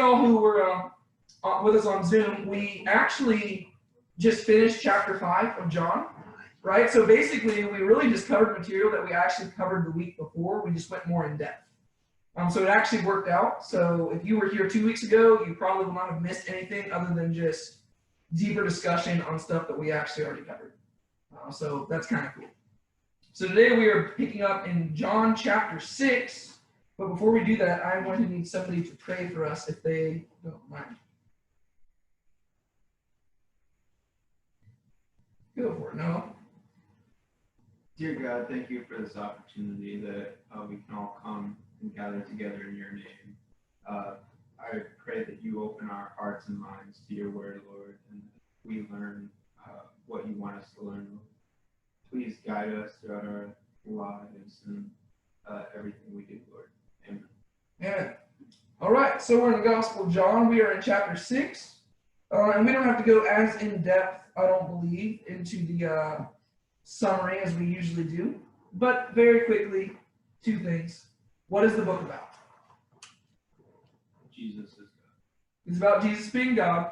y'all who were with us on Zoom, we actually just finished chapter 5 of John, right? So basically, we really just covered material that we actually covered the week before. We just went more in depth. So it actually worked out. So if you were here 2 weeks ago, you probably will not have missed anything other than just deeper discussion on stuff that we actually already covered. So that's kind of cool. So today we are picking up in John chapter 6. But before we do that, I'm going to need somebody to pray for us if they don't mind. Go for it, Noah. Dear God, thank you for this opportunity that we can all come and gather together in your name. I pray that you open our hearts and minds to your word, Lord, and we learn what you want us to learn. Please guide us throughout our lives and everything we do, Lord. Amen. Amen. All right, so we're in the Gospel of John. We are in chapter 6. And we don't have to go as in depth, I don't believe, into the summary as we usually do. But very quickly, 2 things. What is the book about? Jesus is God. It's about Jesus being God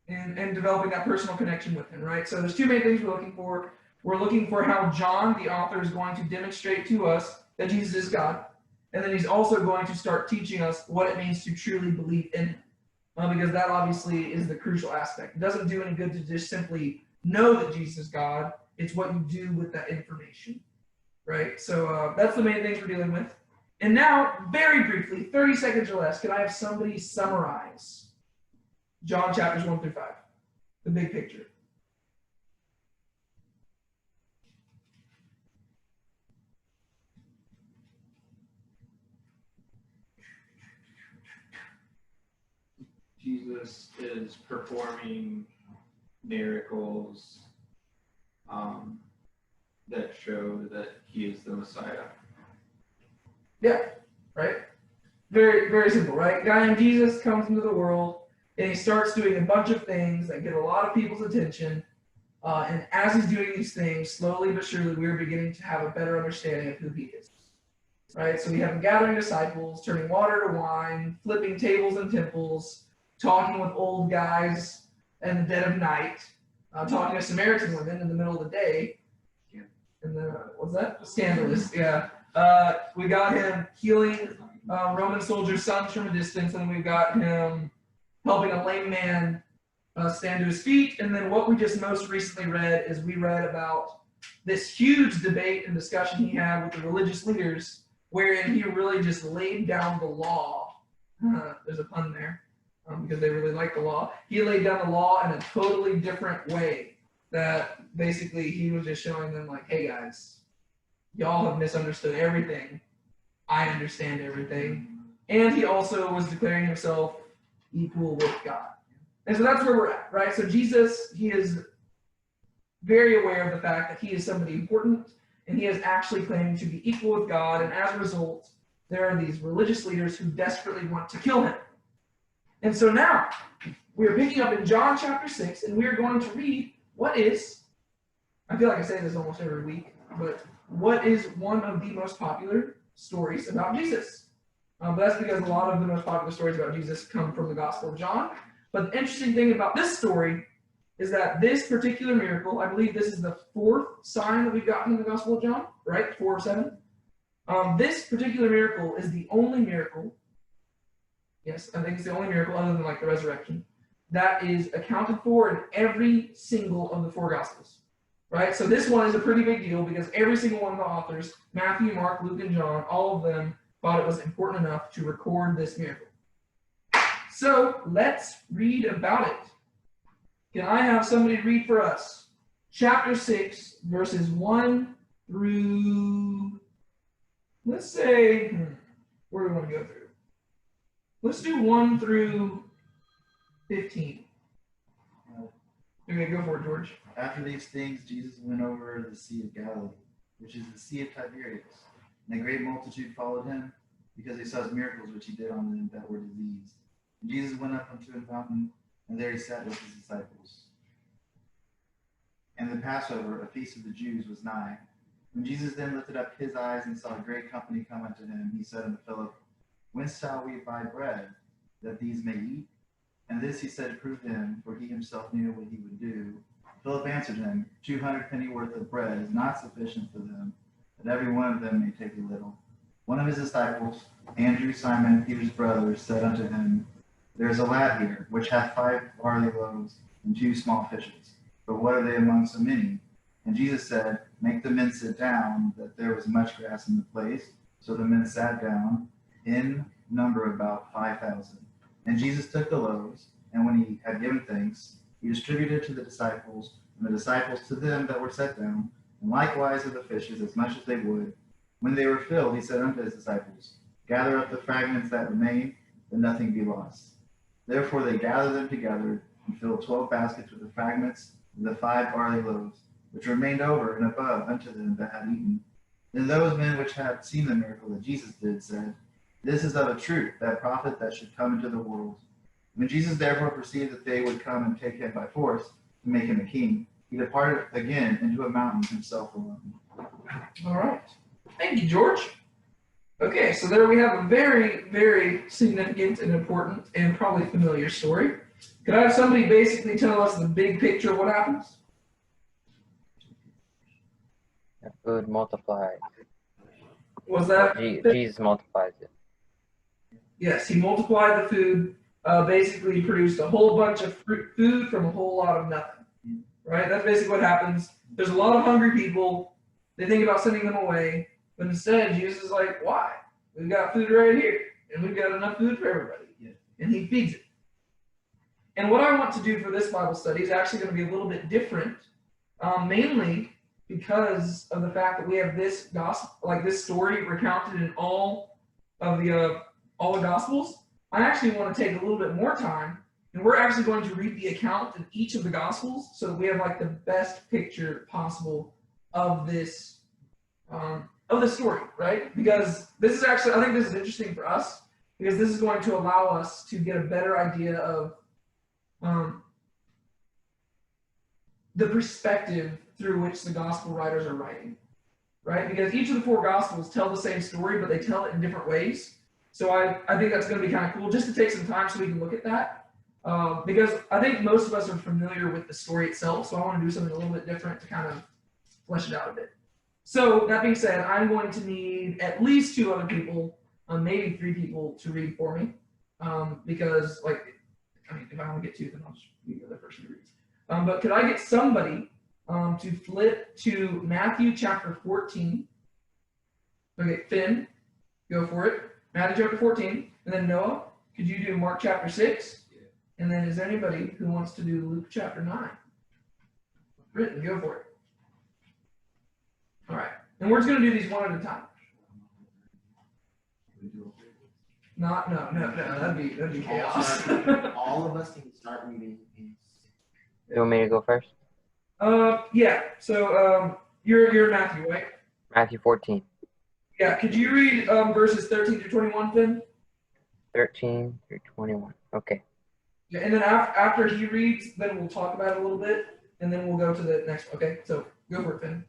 and developing that personal connection with him, right? So there's 2 main things we're looking for. We're looking for how John, the author, is going to demonstrate to us that Jesus is God. And then he's also going to start teaching us what it means to truly believe in him. Because that obviously is the crucial aspect. It doesn't do any good to just simply know that Jesus is God. It's what you do with that information, right? So that's the main things we're dealing with. And now, very briefly, 30 seconds or less, can I have somebody summarize John chapters 1 through 5, the big picture? Jesus is performing miracles that show that he is the Messiah. Yeah, right? Very, very simple, right? Guy named Jesus comes into the world, and he starts doing a bunch of things that get a lot of people's attention. And as he's doing these things, slowly but surely, we're beginning to have a better understanding of who he is. Right? So we have him gathering disciples, turning water to wine, flipping tables in temples, talking with old guys in the dead of night, talking to Samaritan women in the middle of the day. And what's that? Scandalous, yeah. We got him healing Roman soldiers' sons from a distance, and we've got him helping a lame man stand to his feet. And then what we just most recently read is we read about this huge debate and discussion he had with the religious leaders, wherein he really just laid down the law. There's a pun there, because they really like the law. He laid down the law in a totally different way. That basically he was just showing them like, hey guys, y'all have misunderstood everything. I understand everything. And he also was declaring himself equal with God. And so that's where we're at, right? So Jesus, he is very aware of the fact that he is somebody important, and he is actually claiming to be equal with God. And as a result, there are these religious leaders who desperately want to kill him. And so now, we are picking up in John chapter 6, and we are going to read what is, I feel like I say this almost every week, but what is one of the most popular stories about Jesus? But that's because a lot of the most popular stories about Jesus come from the Gospel of John. But the interesting thing about this story is that this particular miracle, I believe this is the 4th sign that we've gotten in the Gospel of John, right? 4 of 7. This particular miracle is the only miracle, yes, I think it's the only miracle other than like the resurrection, that is accounted for in every single of the 4 Gospels, right? So this one is a pretty big deal because every single one of the authors, Matthew, Mark, Luke, and John, all of them thought it was important enough to record this miracle. So let's read about it. Can I have somebody read for us? Chapter 6, verses 1 through, let's say, where do we want to go through? Let's do 1 through 15. Okay, go for it, George. After these things, Jesus went over the Sea of Galilee, which is the Sea of Tiberias. And a great multitude followed him, because they saw his miracles which he did on them that were diseased. And Jesus went up unto a mountain, and there he sat with his disciples. And the Passover, a feast of the Jews, was nigh. When Jesus then lifted up his eyes and saw a great company come unto him, he said unto Philip, Whence shall we buy bread, that these may eat? And this he said to prove him, for he himself knew what he would do. Philip answered him, 200 penny worth of bread is not sufficient for them, that every one of them may take a little. One of his disciples, Andrew, Simon Peter's brother, said unto him, There is a lad here, which hath 5 barley loaves and 2 small fishes. But what are they among so many? And Jesus said, Make the men sit down, that there was much grass in the place. So the men sat down, in number about 5,000. And Jesus took the loaves, and when he had given thanks, he distributed to the disciples, and the disciples to them that were set down, and likewise of the fishes as much as they would. When they were filled, he said unto his disciples, Gather up the fragments that remain, that nothing be lost. Therefore they gathered them together, and filled 12 baskets with the fragments of the 5 barley loaves, which remained over and above unto them that had eaten. Then those men which had seen the miracle that Jesus did said, This is of a truth that prophet that should come into the world. When Jesus therefore perceived that they would come and take him by force to make him a king, he departed again into a mountain himself alone. All right. Thank you, George. Okay, so there we have a very, very significant and important and probably familiar story. Could I have somebody basically tell us the big picture of what happens? The food multiplies. Was that? Jesus multiplies it. Yes, he multiplied the food, basically produced a whole bunch of food from a whole lot of nothing, right? That's basically what happens. There's a lot of hungry people. They think about sending them away, but instead Jesus is like, why? We've got food right here, and we've got enough food for everybody. Yeah. And he feeds it. And what I want to do for this Bible study is actually going to be a little bit different, mainly because of the fact that we have this gospel, like this story recounted in all of the Gospels. I actually want to take a little bit more time, and we're actually going to read the account in each of the Gospels so that we have like the best picture possible of this story, right? Because this is actually, I think this is interesting for us because this is going to allow us to get a better idea of the perspective through which the gospel writers are writing, right? Because each of the 4 Gospels tell the same story, but they tell it in different ways. So I think that's going to be kind of cool just to take some time so we can look at that. Because I think most of us are familiar with the story itself, so I want to do something a little bit different to kind of flesh it out a bit. So that being said, I'm going to need at least 2 other people, maybe 3 people to read for me. Because if I only get 2, then I'll just be the other person who reads. But could I get somebody to flip to Matthew chapter 14? Okay, Finn, go for it. Matthew chapter 14. And then Noah, could you do Mark chapter 6? Yeah. And then is there anybody who wants to do Luke chapter 9? Britton, go for it. All right. And we're just going to do these one at a time. No, that'd be chaos. All of us can start reading. You want me to go first? Yeah. So you're Matthew, right? Matthew 14. Yeah. Could you read verses 13 through 21, Finn? 13 through 21. Okay. Yeah. And then after he reads, then we'll talk about it a little bit, and then we'll go to the next one. Okay. So go for it, Finn.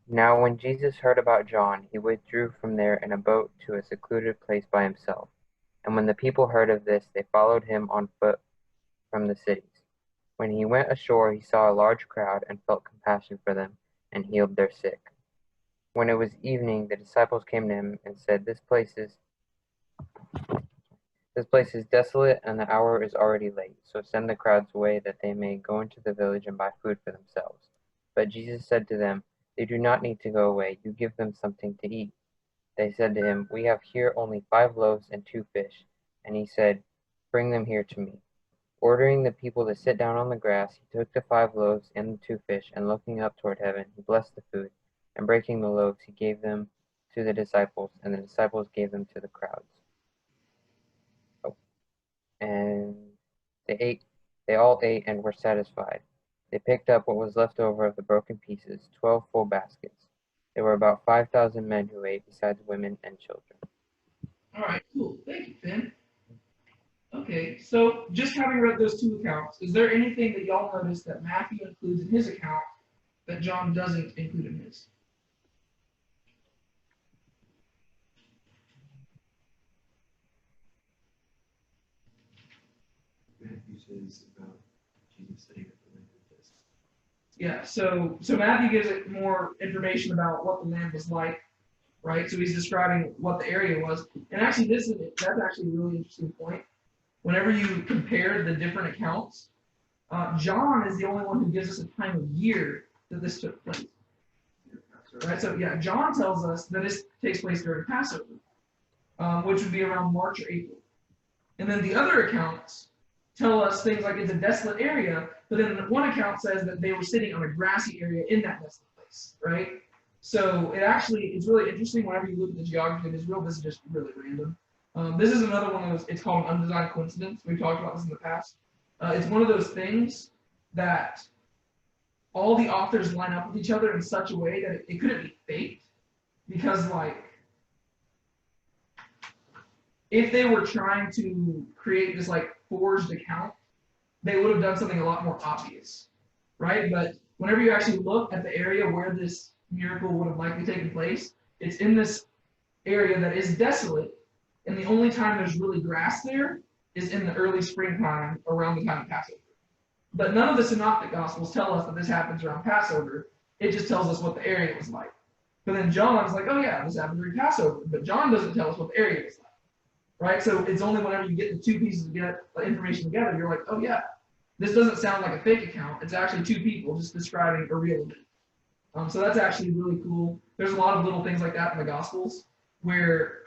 Now when Jesus heard about John, he withdrew from there in a boat to a secluded place by himself. And when the people heard of this, they followed him on foot from the cities. When he went ashore, he saw a large crowd and felt compassion for them and healed their sick. When it was evening, the disciples came to him and said, This place is desolate and the hour is already late. So send the crowds away that they may go into the village and buy food for themselves. But Jesus said to them, They do not need to go away. You give them something to eat. They said to him, We have here only 5 loaves and 2 fish. And he said, Bring them here to me. Ordering the people to sit down on the grass, he took the 5 loaves and the 2 fish, and looking up toward heaven, he blessed the food. And breaking the loaves, he gave them to the disciples, and the disciples gave them to the crowds. And they all ate and were satisfied. They picked up what was left over of the broken pieces, 12 full baskets. There were about 5,000 men who ate, besides women and children. All right, cool. Thank you, Finn. Okay, so just having read those 2 accounts, is there anything that y'all noticed that Matthew includes in his account that John doesn't include in his? is about Jesus sitting at the land of this. Yeah, so Matthew gives it more information about what the land was like, right? So he's describing what the area was. And actually that's actually a really interesting point. Whenever you compare the different accounts, John is the only one who gives us a time of year that this took place. Right? So yeah, John tells us that this takes place during Passover, which would be around March or April. And then the other accounts tell us things like it's a desolate area, but then one account says that they were sitting on a grassy area in that desolate place, right? So it's really interesting whenever you look at the geography of Israel. This is just really random. This is another one of those, it's called an undesigned coincidence. We've talked about this in the past. It's one of those things that all the authors line up with each other in such a way that it couldn't be faked, because like, if they were trying to create this like forged account, they would have done something a lot more obvious, right? But whenever you actually look at the area where this miracle would have likely taken place, it's in this area that is desolate, and the only time there's really grass there is in the early springtime around the time of Passover. But none of the synoptic gospels tell us that this happens around Passover. It just tells us what the area was like. But then John's like, oh yeah, this happened during Passover. But John doesn't tell us what the area was like, right? So it's only whenever you get the two pieces of information together, you're like, oh yeah, this doesn't sound like a fake account. It's actually two people just describing a real event. So that's actually really cool. There's a lot of little things like that in the Gospels where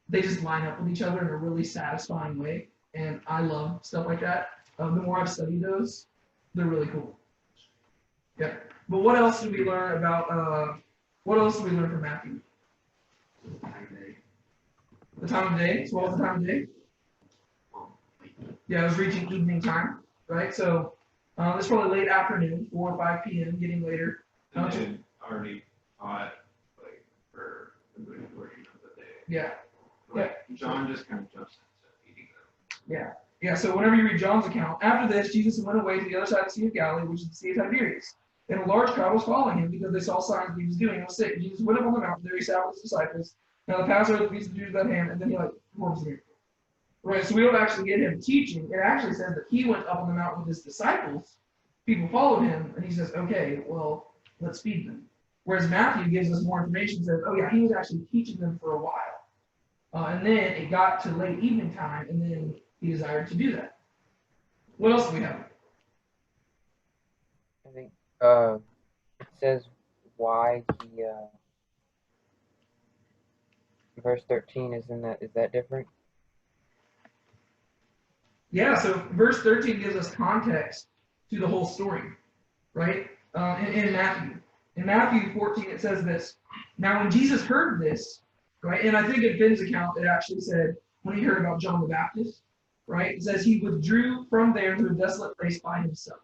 they just line up with each other in a really satisfying way. And I love stuff like that. The more I've studied those, they're really cool. Yeah. But what else did we learn about, what else did we learn from Matthew? The time of day. So what was the time of day? Yeah, it was reaching evening time, right? So it's probably late afternoon, 4 or 5 p.m., getting later. And they had already taught like for the good portion of the day. Yeah. Like, John just kind of jumps into eating them. Yeah. Yeah, so whenever you read John's account, after this, Jesus went away to the other side of the Sea of Galilee, which is the Sea of Tiberias. And a large crowd was following him because they saw signs that he was doing and was sick. Jesus went up on the mountain, there he sat with his disciples. Now the Passover, the feast of the Jews at hand, and then he performs the miracle. Right, so we don't actually get him teaching. It actually says that he went up on the mountain with his disciples. People followed him, and he says, okay, well, let's feed them. Whereas Matthew gives us more information, says, oh yeah, he was actually teaching them for a while. And then it got to late evening time, and then he desired to do that. What else do we have? I think it says why he verse 13 is that different? Yeah, so verse 13 gives us context to the whole story, right? In Matthew. In Matthew 14 it says this. Now when Jesus heard this, right, and I think in Ben's account it actually said when he heard about John the Baptist, right? It says he withdrew from there to a desolate place by himself.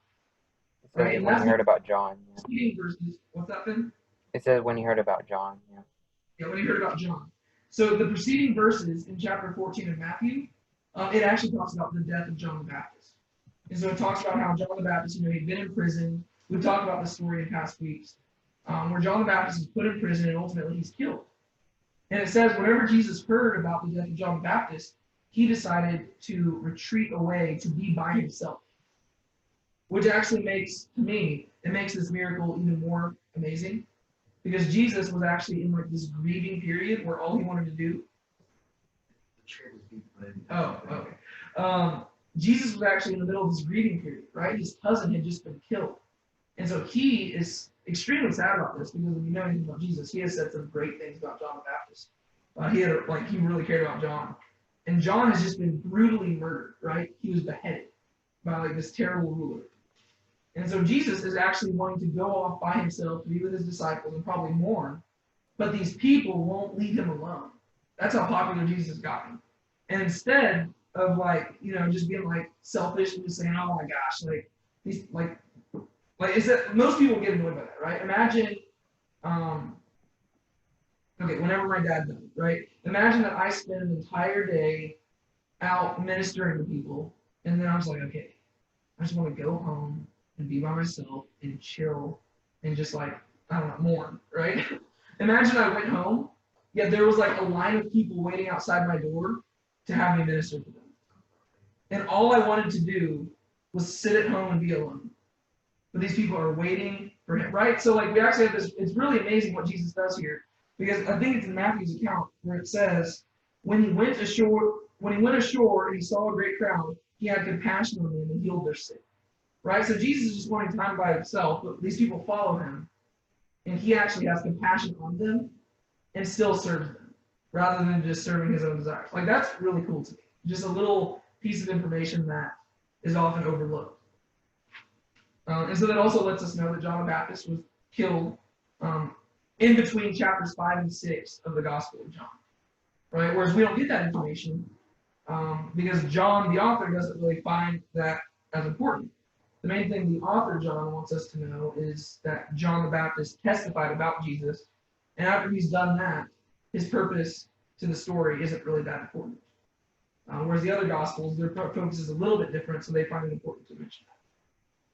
Right, when he heard about John. Yeah. Verses, what's that, Ben? It says when he heard about John. Yeah. Yeah, when he heard about John. So the preceding verses in chapter 14 of Matthew, it actually talks about the death of John the Baptist. And so it talks about how John the Baptist, he'd been in prison. We've talked about this story in past weeks, where John the Baptist is put in prison and ultimately he's killed. And it says whenever Jesus heard about the death of John the Baptist, he decided to retreat away to be by himself. Which actually makes, to me, it makes this miracle even more amazing. Because Jesus was actually in like this grieving period where all he wanted to do. Oh, okay. Jesus was actually in the middle of this grieving period, right? His cousin had just been killed. And so he is extremely sad about this because if you know anything about Jesus, he has said some great things about John the Baptist. He really cared about John. And John has just been brutally murdered, right? He was beheaded by like this terrible ruler. And so Jesus is actually wanting to go off by himself to be with his disciples and probably mourn, but these people won't leave him alone. That's how popular Jesus has gotten. And instead of just being like selfish and just saying, oh my gosh, he's like is that most people get annoyed by that, right? Imagine, whenever my dad died, right? Imagine that I spend an entire day out ministering to people, and then I was like, okay, I just want to go home and be by myself and chill and just mourn, right? Imagine I went home, yet there was like a line of people waiting outside my door to have me minister to them. And all I wanted to do was sit at home and be alone. But these people are waiting for him, right? So like we actually have this, it's really amazing what Jesus does here. Because I think it's in Matthew's account where it says, when he went ashore and he saw a great crowd, he had compassion on them and healed their sick. Right? So Jesus is just wanting time by himself, but these people follow him. And he actually has compassion on them and still serves them, rather than just serving his own desires. Like that's really cool to me. Just a little piece of information that is often overlooked. And so that also lets us know that John the Baptist was killed in between chapters 5 and 6 of the Gospel of John, right? Whereas we don't get that information because John, the author, doesn't really find that as important. The main thing the author, John, wants us to know is that John the Baptist testified about Jesus, and after he's done that, his purpose to the story isn't really that important. Whereas the other Gospels, their focus is a little bit different, so they find it important to mention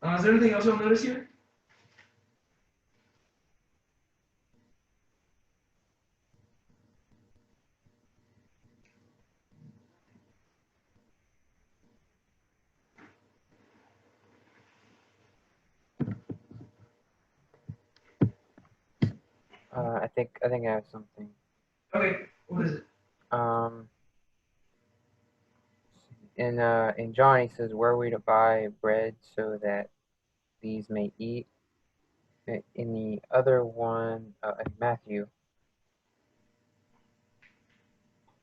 that. Is there anything else you'll notice here? I think I have something. Okay, what is it? In John, he says, "Where are we to buy bread so that these may eat?" In the other one, in Matthew,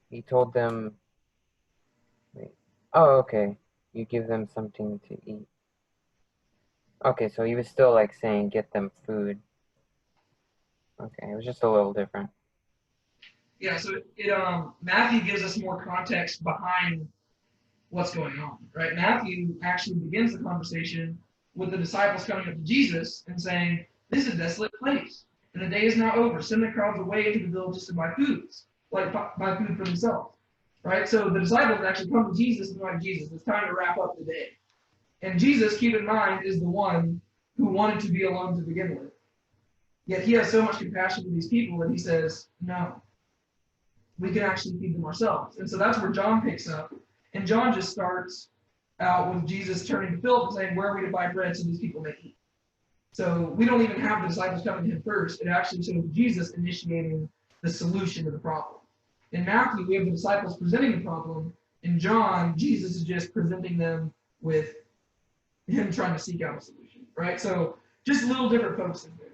he told them, wait, oh, okay, you give them something to eat. Okay, so he was still like saying, get them food. Okay, it was just a little different. Yeah, so Matthew gives us more context behind what's going on, right? Matthew actually begins the conversation with the disciples coming up to Jesus and saying, "This is a desolate place, and the day is now over. Send the crowds away into the villages to buy foods, like buy food for themselves." Right? So the disciples actually come to Jesus and they're like, "Jesus, it's time to wrap up the day." And Jesus, keep in mind, is the one who wanted to be alone to begin with. Yet he has so much compassion for these people that he says, "No, we can actually feed them ourselves." And so that's where John picks up. And John just starts out with Jesus turning to Philip and saying, "Where are we to buy bread so these people may eat?" So we don't even have the disciples coming to him first. It actually shows Jesus initiating the solution to the problem. In Matthew, we have the disciples presenting the problem. In John, Jesus is just presenting them with him trying to seek out a solution, right? So just a little different folks in there.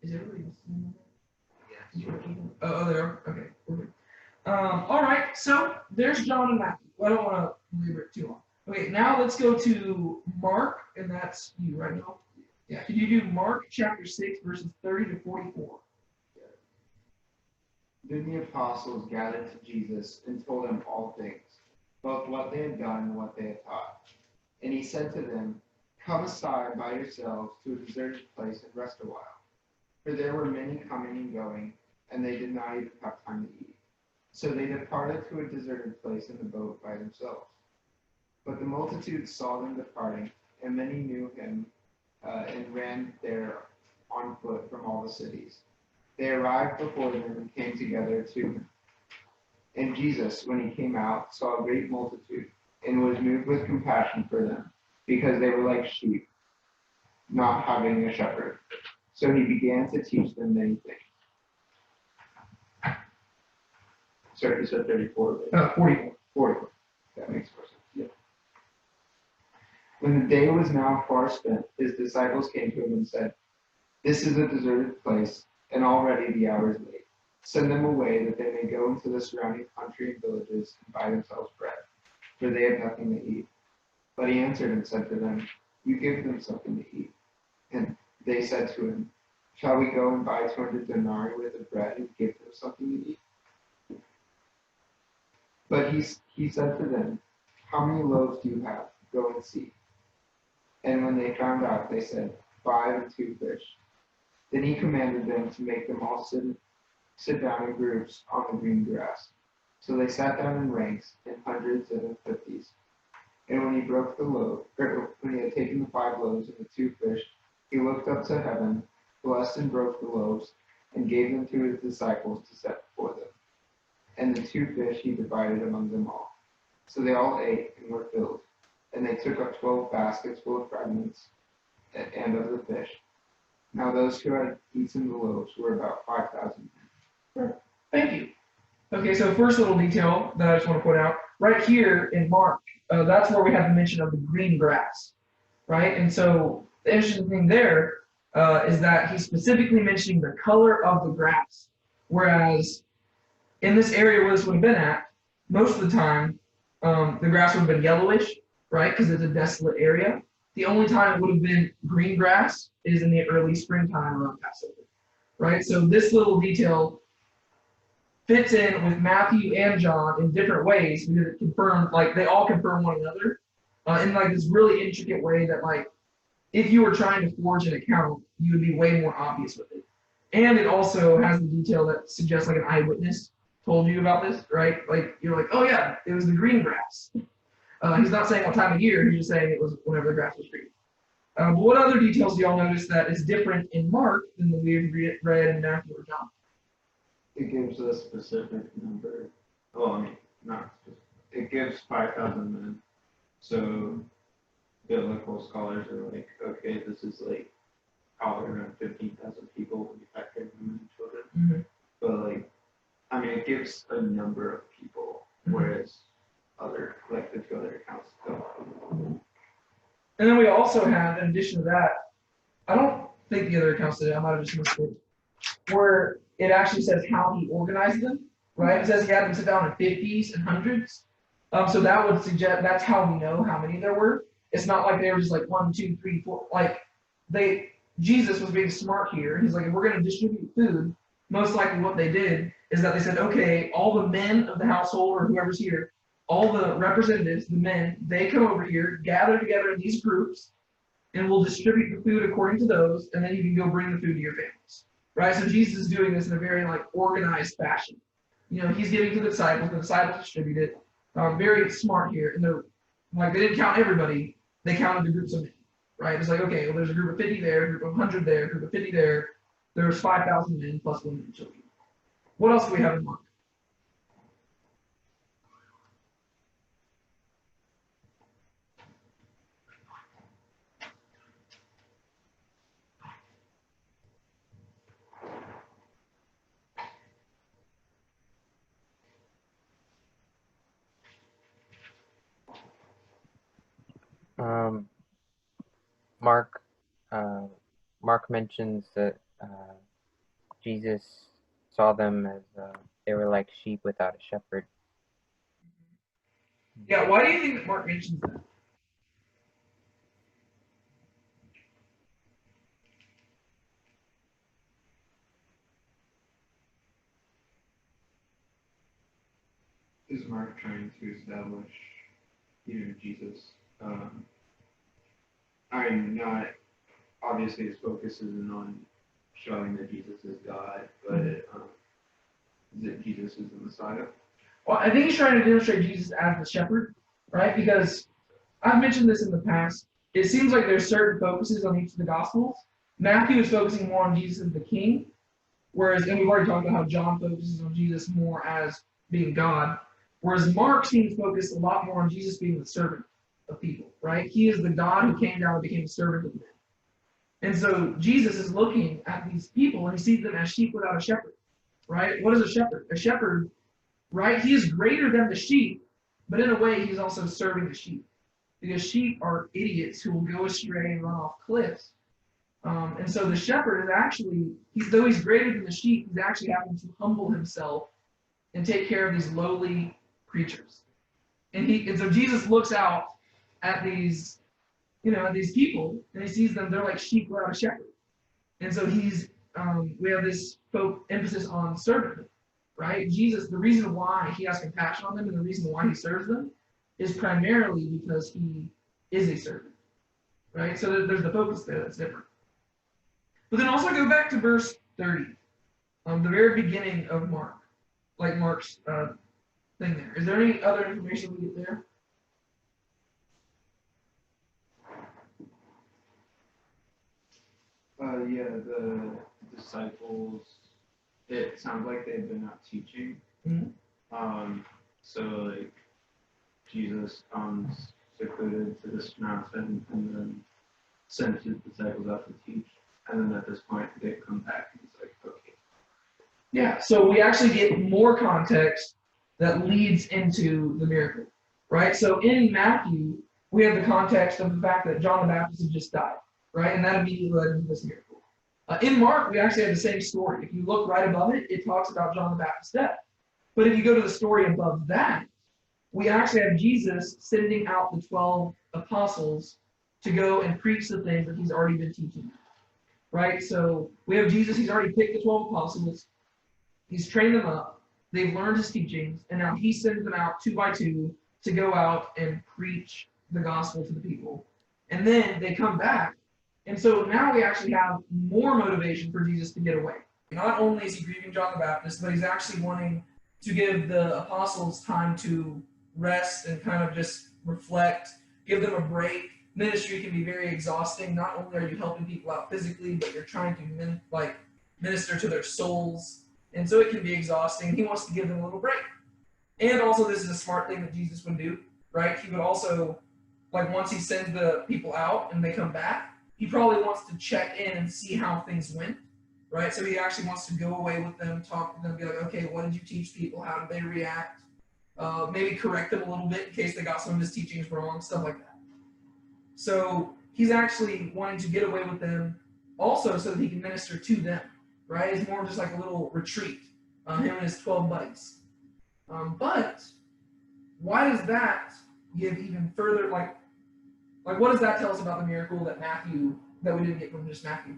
Is everybody listening? Yeah. Oh, they are? Okay. Perfect. All right, so there's John and Matthew. I don't want to leave it too long. Okay, now let's go to Mark, and that's you, right now? Yeah. Can you do Mark chapter 6, verses 30 to 44? Then the apostles gathered to Jesus and told him all things, both what they had done and what they had taught. And he said to them, "Come aside by yourselves to a deserted place and rest a while." For there were many coming and going, and they did not even have time to eat. So they departed to a deserted place in the boat by themselves. But the multitude saw them departing, and many knew him and ran there on foot from all the cities. They arrived before them and came together to him. And Jesus, when he came out, saw a great multitude, and was moved with compassion for them, because they were like sheep, not having a shepherd. So he began to teach them many things. Sorry, you said 34. 44. 44. That makes more sense. Yeah. When the day was now far spent, his disciples came to him and said, "This is a deserted place, and already the hour is late. Send them away that they may go into the surrounding country and villages and buy themselves bread, for they have nothing to eat." But he answered and said to them, "You give them something to eat." And they said to him, "Shall we go and buy 200 denarii worth of bread and give them something to eat?" But he said to them, "How many loaves do you have? Go and see." And when they found out, they said, 5 and 2 fish. Then he commanded them to make them all sit down in groups on the green grass. So they sat down in ranks, in hundreds and in 50s. And when he broke the loaf, or when he had taken the 5 loaves and the 2 fish, he looked up to heaven, blessed and broke the loaves, and gave them to his disciples to set before them. And the 2 fish he divided among them all. So they all ate and were filled. And they took up 12 baskets full of fragments and of the fish. Now those who had eaten the loaves were about 5,000 men. Thank you. Okay, so first little detail that I just want to point out, right here in Mark, that's where we have the mention of the green grass, right? And so the interesting thing there is that he's specifically mentioning the color of the grass, whereas in this area where this would have been at, most of the time, the grass would have been yellowish, right? Because it's a desolate area. The only time it would have been green grass is in the early springtime around Passover, right? So this little detail fits in with Matthew and John in different ways because it confirms, like they all confirm one another in like this really intricate way that like if you were trying to forge an account, you would be way more obvious with it. And it also has the detail that suggests like an eyewitness told you about this, right? Like you're like, oh yeah, it was the green grass. He's not saying what time of year, he's just saying it was whenever the grass was green. But what other details do y'all notice that is different in Mark than the we've read in Matthew or John? It gives a specific number. Well, I mean, not specific. It gives 5,000 men. So biblical scholars are like, okay, this is like probably around 15,000 people when you factor in women and children. Mm-hmm. But like, I mean, it gives a number of people, whereas other, like the two other accounts don't. And then we also have, in addition to that, I don't think the other accounts did it, I might have just missed it, where it actually says how he organized them, right? It says he had them sit down in 50s and 100s. So that would suggest that's how we know how many there were. It's not like they were just like 1, 2, 3, 4. Like Jesus was being smart here. He's like, if we're going to distribute food, most likely what they did is that they said, okay, all the men of the household or whoever's here, all the representatives, the men, they come over here, gather together in these groups, and we'll distribute the food according to those, and then you can go bring the food to your families. Right? So Jesus is doing this in a very like organized fashion. You know, he's giving to the disciples distribute it. Very smart here. And they're like they didn't count everybody, they counted the groups of men. Right? It's like, okay, well there's a group of 50 there, a group of 100 there, a group of 50 there. There's 5,000 men plus women and children. What else do we have in Mark? Mark Mark mentions that Jesus saw them as they were like sheep without a shepherd. Yeah, why do you think that Mark mentions that? Is Mark trying to establish, Jesus? I mean, not obviously his focus isn't on showing that Jesus is God, but that Jesus is the Messiah. Well, I think he's trying to demonstrate Jesus as the shepherd, right? Because I've mentioned this in the past. It seems like there's certain focuses on each of the Gospels. Matthew is focusing more on Jesus as the king, whereas, and we've already talked about how John focuses on Jesus more as being God, whereas Mark seems focused a lot more on Jesus being the servant of people, right? He is the God who came down and became a servant of men. And so Jesus is looking at these people and he sees them as sheep without a shepherd, right? What is a shepherd? A shepherd, right? He is greater than the sheep, but in a way he's also serving the sheep. Because sheep are idiots who will go astray and run off cliffs. And so the shepherd is actually, though he's greater than the sheep, he's actually having to humble himself and take care of these lowly creatures. And so Jesus looks out at these, these people, and he sees them, they're like sheep without a shepherd. And so we have this emphasis on servanthood, right? Jesus, the reason why he has compassion on them and the reason why he serves them is primarily because he is a servant, right? So there's the focus there that's different. But then also go back to verse 30, the very beginning of Mark, like Mark's thing there. Is there any other information we get there? Yeah, the disciples, it sounds like they've been out teaching. Mm-hmm. So like Jesus comes secluded to this mountain and then sends his disciples out to teach. And then at this point, they come back and it's like, okay. Yeah, so we actually get more context that leads into the miracle, right? So in Matthew, we have the context of the fact that John the Baptist had just died, right? And that immediately led into this miracle. In Mark, we actually have the same story. If you look right above it, it talks about John the Baptist's death. But if you go to the story above that, we actually have Jesus sending out the 12 apostles to go and preach the things that he's already been teaching, right? So we have Jesus, he's already picked the 12 apostles, he's trained them up, they've learned his teachings, and now he sends them out 2 by 2 to go out and preach the gospel to the people. And then they come back. And so now we actually have more motivation for Jesus to get away. Not only is he grieving John the Baptist, but he's actually wanting to give the apostles time to rest and kind of just reflect, give them a break. Ministry can be very exhausting. Not only are you helping people out physically, but you're trying to minister to their souls. And so it can be exhausting. He wants to give them a little break. And also this is a smart thing that Jesus would do, right? He would also, once he sends the people out and they come back, he probably wants to check in and see how things went, right? So he actually wants to go away with them, talk to them, be like, okay, what did you teach people? How did they react? Maybe correct them a little bit in case they got some of his teachings wrong, stuff like that. So he's actually wanting to get away with them also so that he can minister to them, right? It's more just like a little retreat, him and his 12 buddies. But why does that give even further, what does that tell us about the miracle that we didn't get from just Matthew?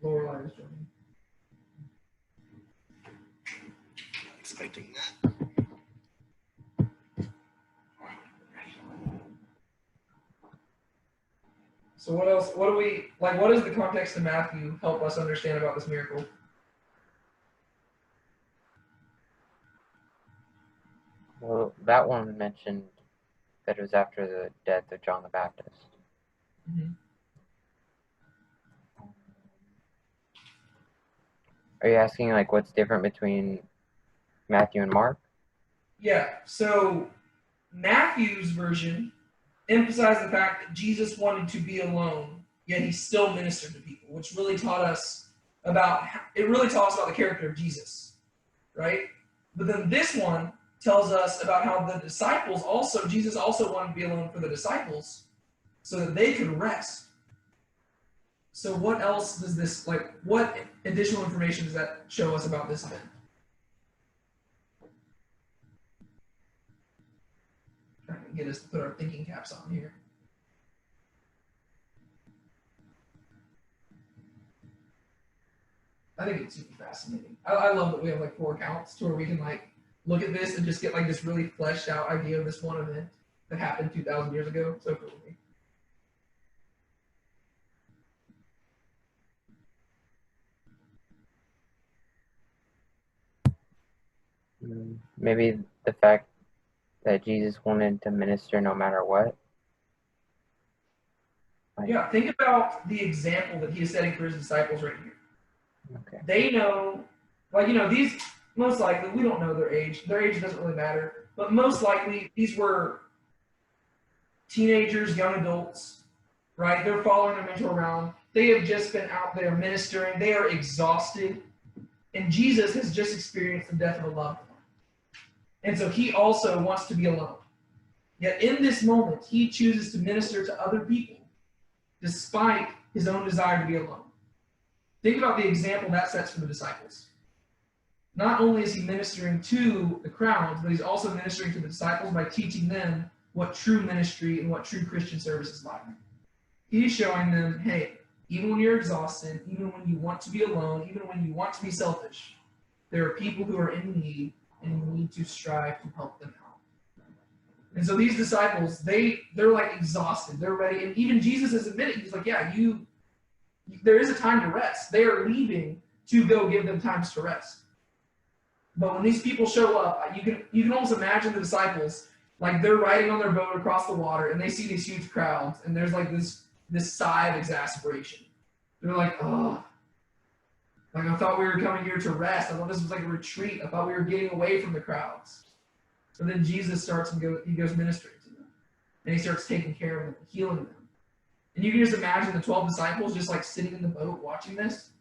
Lorelai is joining. Expecting that. So what else? What does the context of Matthew help us understand about this miracle? Well, that one mentioned that it was after the death of John the Baptist. Mm-hmm. Are you asking what's different between Matthew and Mark? Yeah, so Matthew's version emphasized the fact that Jesus wanted to be alone, yet he still ministered to people, which really taught us about the character of Jesus, right? But then this one tells us about how the disciples Jesus also wanted to be alone for the disciples so that they could rest. So what else does this, what additional information does that show us about this event? Trying to get us to put our thinking caps on here. I think it's super fascinating. I love that we have 4 accounts to where we can look at this and just get this really fleshed out idea of this one event that happened 2,000 years ago. So cool to me. Maybe the fact that Jesus wanted to minister no matter what. Yeah, think about the example that he is setting for his disciples right here. Okay. They know, these, most likely, we don't know their age. Their age doesn't really matter. But most likely, these were teenagers, young adults, right? They're following their mentor around. They have just been out there ministering. They are exhausted. And Jesus has just experienced the death of a loved one. And so he also wants to be alone. Yet in this moment, he chooses to minister to other people despite his own desire to be alone. Think about the example that sets for the disciples. Not only is he ministering to the crowds, but he's also ministering to the disciples by teaching them what true ministry and what true Christian service is like. He's showing them, hey, even when you're exhausted, even when you want to be alone, even when you want to be selfish, there are people who are in need, and you need to strive to help them out. And so these disciples, they're like exhausted. They're ready. And even Jesus is admitting, he's like, yeah, there is a time to rest. They are leaving to go give them times to rest. But when these people show up, you can almost imagine the disciples, like they're riding on their boat across the water and they see these huge crowds and there's like this sigh of exasperation. They're like, oh, like I thought we were coming here to rest. I thought this was like a retreat. I thought we were getting away from the crowds. And then Jesus starts and he goes ministering to them. And he starts taking care of them, healing them. And you can just imagine the 12 disciples just like sitting in the boat watching this.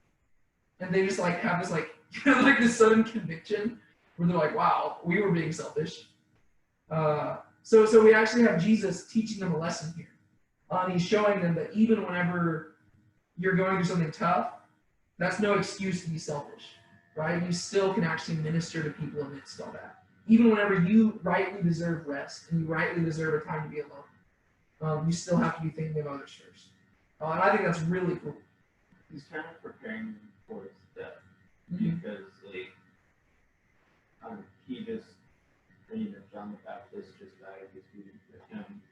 And they just like have this like, like this sudden conviction where they're like, wow, we were being selfish. So we actually have Jesus teaching them a lesson here. And he's showing them that even whenever you're going through something tough, that's no excuse to be selfish, right? You still can actually minister to people amidst all that. Even whenever you rightly deserve rest and you rightly deserve a time to be alone, you still have to be thinking of others first. And I think that's really cool. He's kind of preparing them for his death Mhm. because, like, he just, John the Baptist just died this week for him,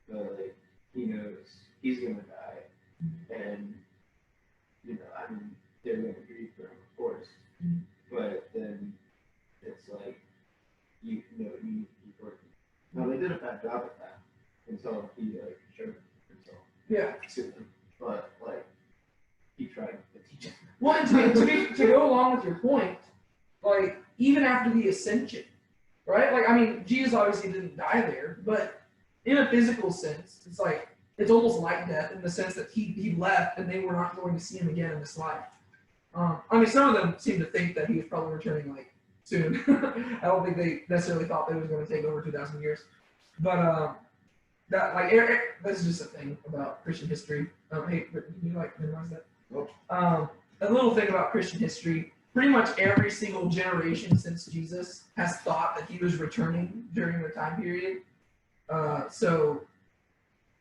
but like he knows he's gonna die, and they're gonna grieve for him, of course, but then it's like you need to keep working. No, they did a bad job at that until he showed himself. Yeah. To them. But like he tried to teach him. Well, and to go along with your point, like even after the ascension, right? Like I mean, Jesus obviously didn't die there, but in a physical sense, it's like it's almost like death in the sense that he left and they were not going to see him again in this life. I mean, some of them seem to think that he was probably returning like soon. I don't think they necessarily thought that it was going to take over 2,000 years, but that like this is just a thing about Christian history. Hey, can you like memorize that? Nope. A little thing about Christian history. Pretty much every single generation since Jesus has thought that he was returning during the time period. So,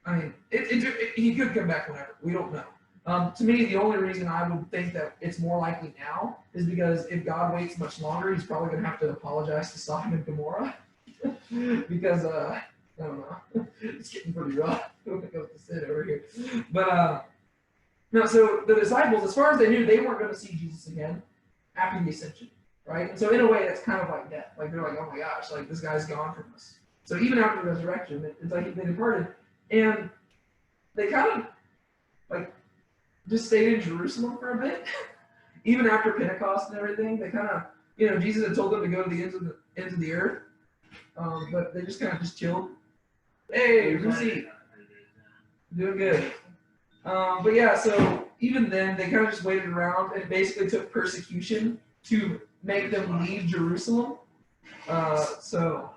I mean, he could come back whenever. We don't know. To me, the only reason I would think that it's more likely now is because if God waits much longer, he's probably going to have to apologize to Sodom and Gomorrah. Because, I don't know, it's getting pretty rough. I don't think I have to sit over here. But, no, so the disciples, as far as they knew, they weren't going to see Jesus again after the ascension, right? And so in a way, it's kind of like death. Like, they're like, oh my gosh, like, this guy's gone from us. So even after the resurrection, it's like they departed. And they kind of, like, just stayed in Jerusalem for a bit. Even after Pentecost and everything, they kind of, Jesus had told them to go to the ends of the earth. But they just kind of just chilled. Hey, Lucy. Doing good. But yeah, so even then, they kind of just waited around and basically took persecution to make them leave Jerusalem. So,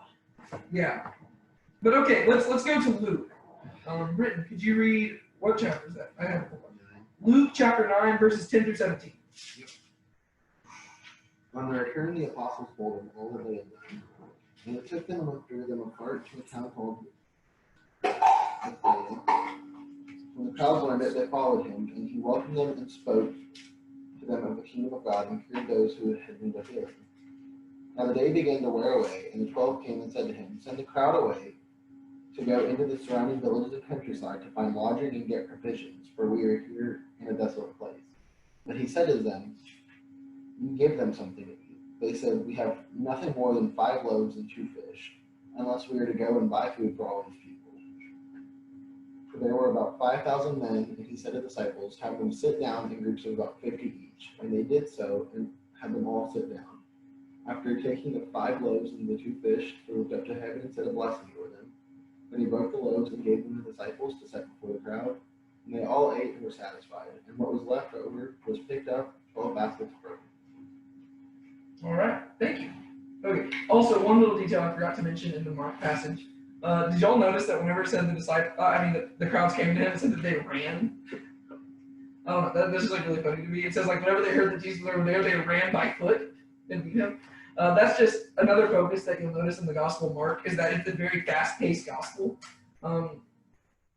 yeah. But okay, let's go to Luke. Britton, could you read, what chapter is that? I have it. Luke chapter 9, verses 10 through 17. On their return, the apostles told them all that they had done, and it took them and drew them apart to a town called Bethsaida. When the crowds learned it, they followed him, and he welcomed them and spoke to them of the kingdom of God and cured those who had need of healing. Now the day began to wear away, and the 12 came and said to him, "Send the crowd away to go into the surrounding villages and countryside to find lodging and get provisions, for we are here in a desolate place." But he said to them, "You give them something to eat." They said, "We have nothing more than 5 loaves and 2 fish, unless we are to go and buy food for all these people." For there were about 5,000 men, and he said to the disciples, "Have them sit down in groups of about 50 each." And they did so, and had them all sit down. After taking the 5 loaves and the 2 fish, he looked up to heaven and said a blessing over them. Then he broke the loaves and gave them to the disciples to set before the crowd. And they all ate and were satisfied. And what was left over was picked up, 12 baskets broken. All right, thank you. Okay, also one little detail I forgot to mention in the Mark passage. Did y'all notice that whenever it said the crowds came to him, it said that they ran? I don't know, this is like really funny to me. It says like whenever they heard that Jesus was over there, they ran by foot and beat him. That's just another focus that you'll notice in the Gospel of Mark, is that it's a very fast-paced gospel.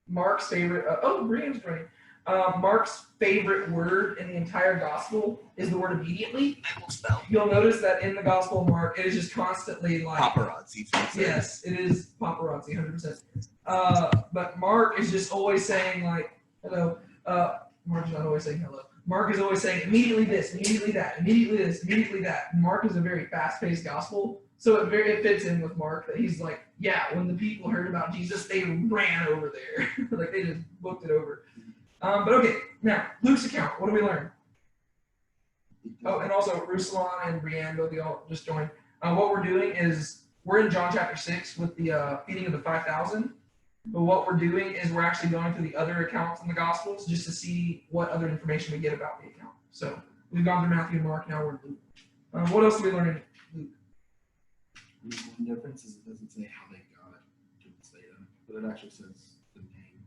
Mark's favorite, Brian's joining. Mark's favorite word in the entire gospel is the word immediately. You'll notice that in the Gospel of Mark, it is just constantly like Paparazzi. yes, it is paparazzi, 100%. But Mark is just always saying like hello. Mark's not always saying hello. Mark is always saying immediately this, immediately that, immediately this, immediately that. Mark is a very fast-paced gospel, so it fits in with Mark that he's like, yeah, when the people heard about Jesus, they ran over there, like they just booked it over. But okay, now Luke's account. What do we learn? Oh, and also Ruslan and Brianne, both of y'all just joined. What we're doing is we're in John chapter 6 with the feeding of the 5,000. But what we're doing is we're actually going through the other accounts in the Gospels just to see what other information we get about the account. So we've gone through Matthew and Mark, now we're in Luke. What else do we learn in Luke? One difference is it doesn't say how they got it. It doesn't say them, but it actually says the name.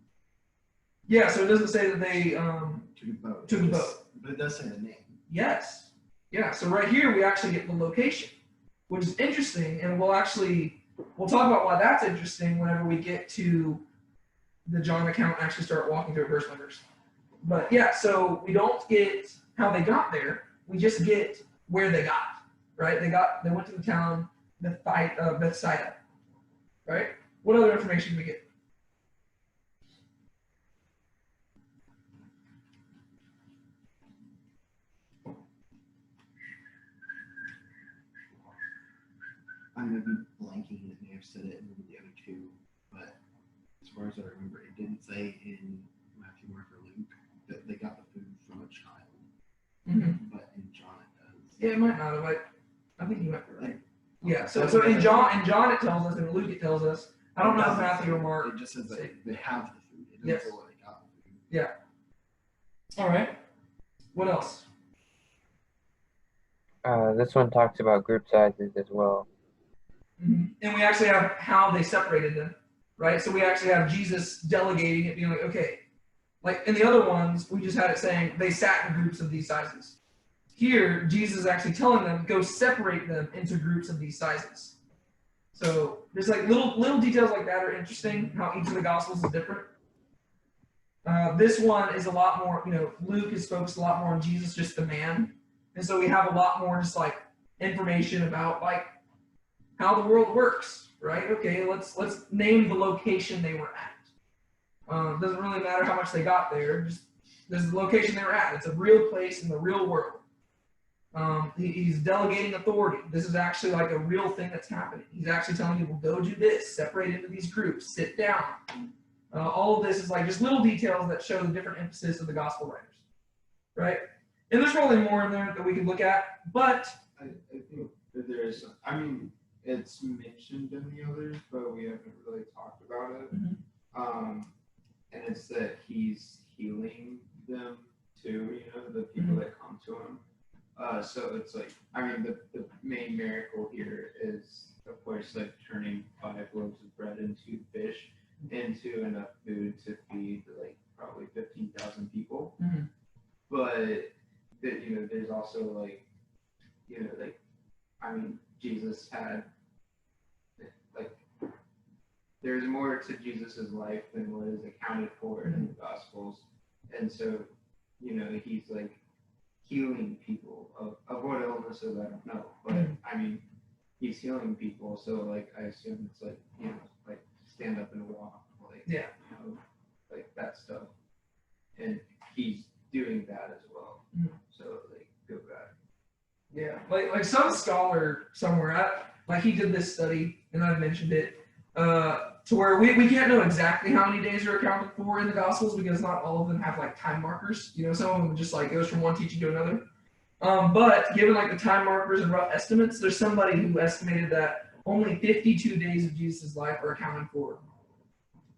Yeah, so it doesn't say that they Took a boat. took a boat. But it does say the name. Yes. Yeah, so right here we actually get the location, which is interesting, and we'll talk about why that's interesting whenever we get to the John account and actually start walking through it verse by verse. But yeah, so we don't get how they got there, we just get where they got, right? They went to the town Bethsaida, right? What other information do we get? I'm going to be blanking. It may have said it in the other two, but as far as I remember, it didn't say in Matthew, Mark, or Luke that they got the food from a child. Mm-hmm. But in John it does. Yeah, it might not have. I think you might be right. Yeah, so in John it tells us, and in Luke it tells us. I don't know if Matthew or Mark. It just says that they have the food. It doesn't Yes. say where they got the food. Yeah. All right. What else? This one talks about group sizes as well. Mm-hmm. And we actually have how they separated them, right? So we actually have Jesus delegating it, being like, okay, like in the other ones, we just had it saying they sat in groups of these sizes. Here, Jesus is actually telling them, go separate them into groups of these sizes. So there's like little details like that are interesting, how each of the Gospels is different. This one is a lot more, Luke is focused a lot more on Jesus, just the man. And so we have a lot more just like information about like how the world works, right? Okay, let's name the location they were at. Doesn't really matter how much they got there, just this is the location they were at. It's a real place in the real world. He's delegating authority. This is actually like a real thing that's happening. He's actually telling people, go do this, separate into these groups, sit down. All of this is like just little details that show the different emphasis of the gospel writers, right? And there's probably more in there that we can look at, but I think that there's, it's mentioned in the others, but we haven't really talked about it. Mhm. And it's that he's healing them too, the people Mhm. that come to him. So it's like, the main miracle here is, of course, like turning 5 loaves of bread into fish, into enough food to feed like probably 15,000 people. Mhm. But there's also Jesus had there's more to Jesus's life than what is accounted for in the Gospels, and so he's like healing people of what illnesses I don't know, but he's healing people, so like I assume it's like like stand up and walk, like that stuff, and he's doing that as well. Mhm. So like go back. yeah, like some scholar somewhere, like he did this study, and I've mentioned it, to where we can't know exactly how many days are accounted for in the Gospels because not all of them have like time markers. Some of them just like goes from one teaching to another. But given like the time markers and rough estimates, there's somebody who estimated that only 52 days of Jesus' life are accounted for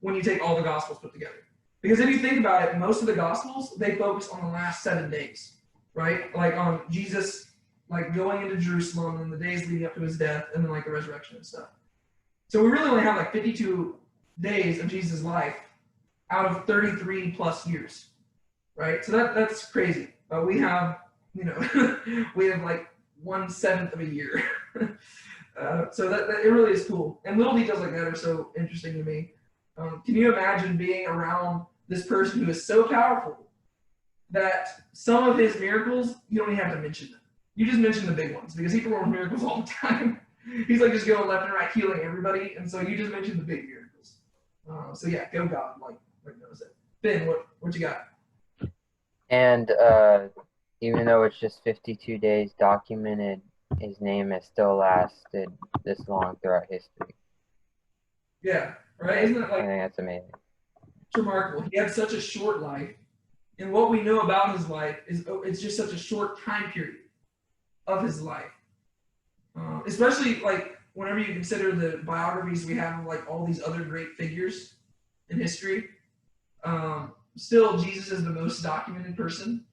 when you take all the Gospels put together. Because if you think about it, most of the Gospels, they focus on the last 7 days, right? Like on Jesus, like going into Jerusalem and the days leading up to his death, and then like the resurrection and stuff. So we really only have like 52 days of Jesus' life out of 33 plus years, right? So that's crazy. We have, we have like 1/7 of a year. So that it really is cool. And little details like that are so interesting to me. Can you imagine being around this person who is so powerful that some of his miracles, you don't even have to mention them. You just mention the big ones because he performs miracles all the time. He's like just going left and right healing everybody, and so you just mention the big miracles. So yeah, go God, like Noah said. Ben, what you got? And even though it's just 52 days documented, his name has still lasted this long throughout history. Yeah, right? Isn't it I like think that's amazing. it's remarkable? He had such a short life, and what we know about his life is it's just such a short time period of his life. Especially like whenever you consider the biographies we have of like all these other great figures in history. Still, Jesus is the most documented person,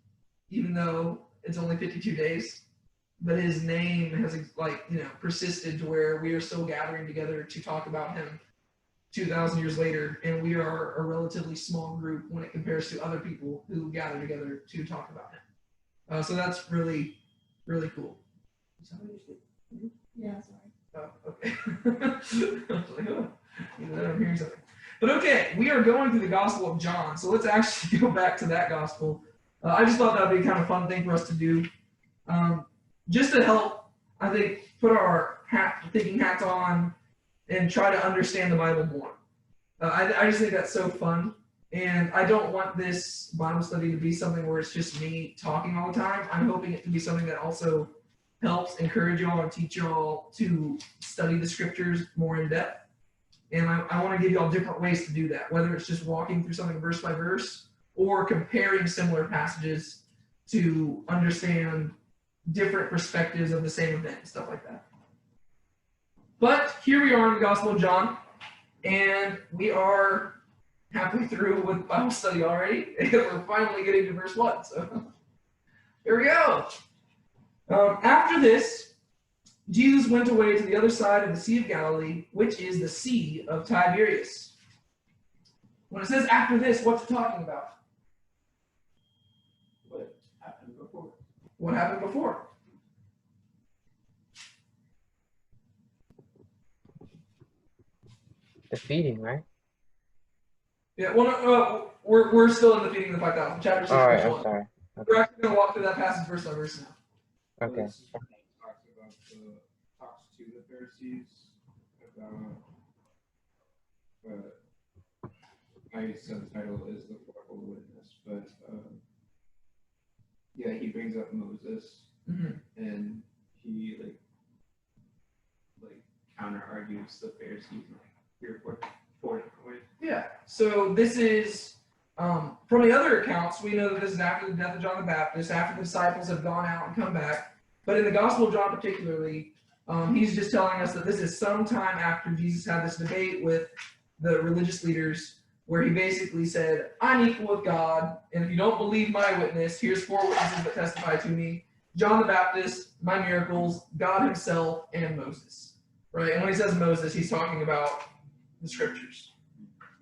even though it's only 52 days. But his name has persisted to where we are still gathering together to talk about him 2,000 years later, and we are a relatively small group when it compares to other people who gather together to talk about him. So that's really, really cool. Yeah, sorry. Oh, okay. I was like, oh, I'm hearing something. But okay, we are going through the Gospel of John, so let's actually go back to that Gospel. I just thought that would be kind of fun thing for us to do. Just to help, I think, put our thinking hats on and try to understand the Bible more. I just think that's so fun. And I don't want this Bible study to be something where it's just me talking all the time. I'm hoping it to be something that also helps encourage y'all and teach y'all to study the scriptures more in depth. And I want to give y'all different ways to do that, whether it's just walking through something verse by verse or comparing similar passages to understand different perspectives of the same event and stuff like that. But here we are in the Gospel of John, and we are halfway through with Bible study already, and we're finally getting to verse 1. So here we go. After this, Jesus went away to the other side of the Sea of Galilee, which is the Sea of Tiberias. When it says after this, what's it talking about? What happened before? What happened before? The feeding, right? Yeah, well, no, we're still in the feeding of the 5,000. Chapter 6, All right, verse I'm 1. sorry. We're actually going to walk through that passage verse by verse now. Okay. This is when he talks to the Pharisees about I said the title is the fourfold witness, but yeah, he brings up Moses and he like counter argues the Pharisees in like 3 or 4 different ways. Yeah, so this is, from the other accounts, we know that this is after the death of John the Baptist, after the disciples have gone out and come back. But in the Gospel of John particularly, he's just telling us that this is sometime after Jesus had this debate with the religious leaders where he basically said, I'm equal with God, and if you don't believe my witness, here's 4 witnesses that testify to me. John the Baptist, my miracles, God himself, and Moses. Right? And when he says Moses, he's talking about the scriptures.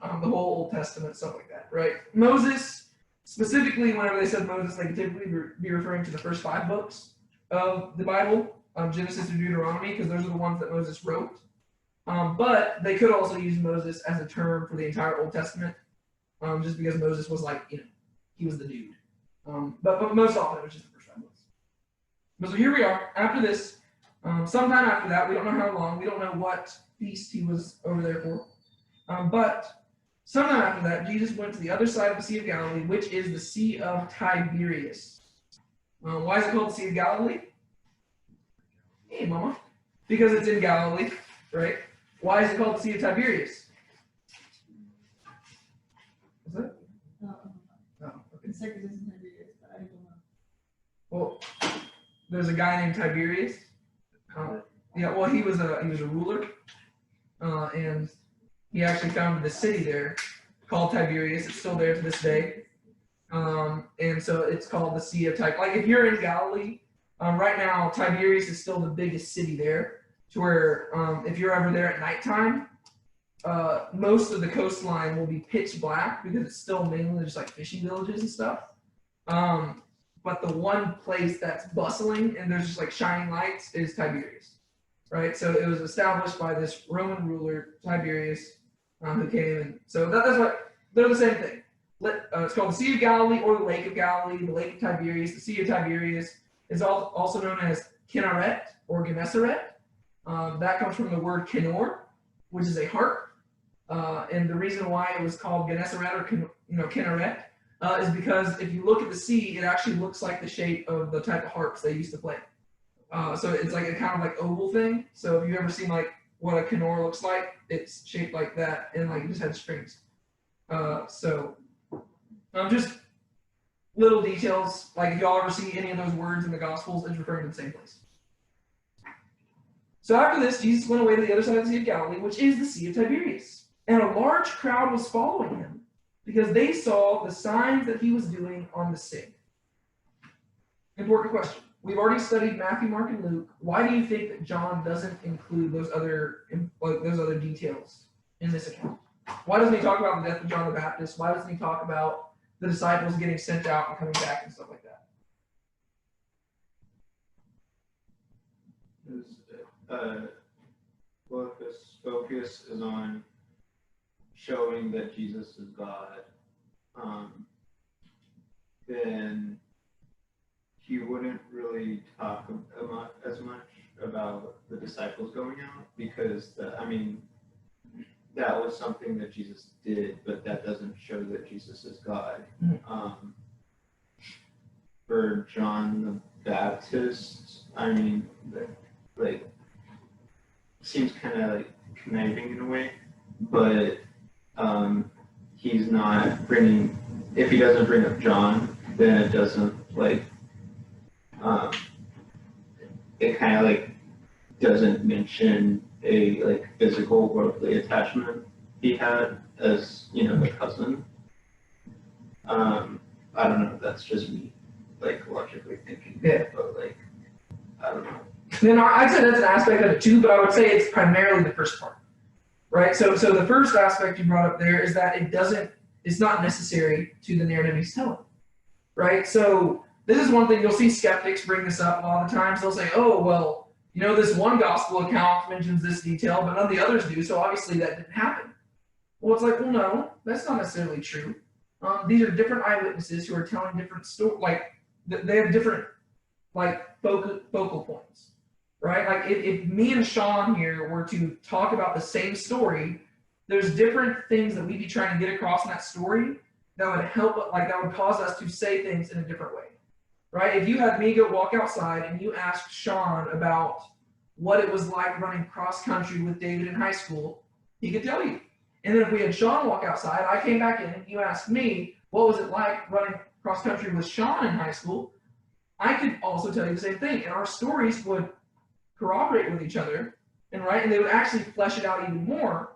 The whole Old Testament, stuff like that, right? Moses, specifically, whenever they said Moses, they could typically be referring to the first 5 books of the Bible, Genesis to Deuteronomy, because those are the ones that Moses wrote. But they could also use Moses as a term for the entire Old Testament, just because Moses was like, he was the dude. But most often it was just the first 5 books. But so here we are. After this, sometime after that, we don't know how long, we don't know what feast he was over there for. But sometime after that, Jesus went to the other side of the Sea of Galilee, which is the Sea of Tiberias. Why is it called the Sea of Galilee? Hey, Mama. Because it's in Galilee, right? Why is it called the Sea of Tiberias? Is it? Oh, okay. It's like this in Tiberias, but I don't know. Well, there's a guy named Tiberius. Yeah, well, he was a ruler, and he actually founded a city there called Tiberias. It's still there to this day. And so it's called the Sea of Tiberias. Like if you're in Galilee, right now Tiberias is still the biggest city there. To where if you're ever there at nighttime, most of the coastline will be pitch black because it's still mainly just like fishing villages and stuff. But the one place that's bustling and there's just like shining lights is Tiberias, right? So it was established by this Roman ruler Tiberius who came, and so that's what they're the same thing. It's called the Sea of Galilee or the Lake of Galilee, the Lake of Tiberias. The Sea of Tiberias is also known as Kinneret or Gennesaret. That comes from the word Kinnor, which is a harp. And the reason why it was called Gennesaret or Kinneret is because if you look at the sea, it actually looks like the shape of the type of harps they used to play. So it's like a kind of like oval thing. So if you've ever seen like what a Kinnor looks like, it's shaped like that and like it just had strings. Just little details, like if y'all ever see any of those words in the Gospels, it's referring to the same place. So after this, Jesus went away to the other side of the Sea of Galilee, which is the Sea of Tiberias. And a large crowd was following him because they saw the signs that he was doing on the sick. Important question. We've already studied Matthew, Mark, and Luke. Why do you think that John doesn't include those other details in this account? Why doesn't he talk about the death of John the Baptist? Why doesn't he talk about the disciples getting sent out and coming back and stuff like that? Well, if his focus is on showing that Jesus is God, then he wouldn't really talk as much about the disciples going out because that was something that Jesus did, but that doesn't show that Jesus is God. For John the Baptist, seems kind of like conniving in a way, but he's not bringing. If he doesn't bring up John, then it doesn't it kind of like doesn't mention a physical worldly attachment he had as the cousin. I don't know. That's just me logically thinking. Yeah. But I don't know. Then I'd say that's an aspect of it too, but I would say it's primarily the first part, right? So the first aspect you brought up there is that it's not necessary to the narrative he's telling, right? So this is one thing you'll see skeptics bring this up a lot of times. They'll say, oh, well, this one gospel account mentions this detail, but none of the others do, so obviously that didn't happen. Well, it's like, well, no, that's not necessarily true. These are different eyewitnesses who are telling different stories, they have different focal points. Right? If me and Sean here were to talk about the same story, there's different things that we'd be trying to get across in that story that would help, that would cause us to say things in a different way. Right? If you had me go walk outside and you asked Sean about what it was like running cross country with David in high school, he could tell you. And then if we had Sean walk outside, I came back in and you asked me, what was it like running cross country with Sean in high school? I could also tell you the same thing. And our stories would corroborate with each other, and they would actually flesh it out even more,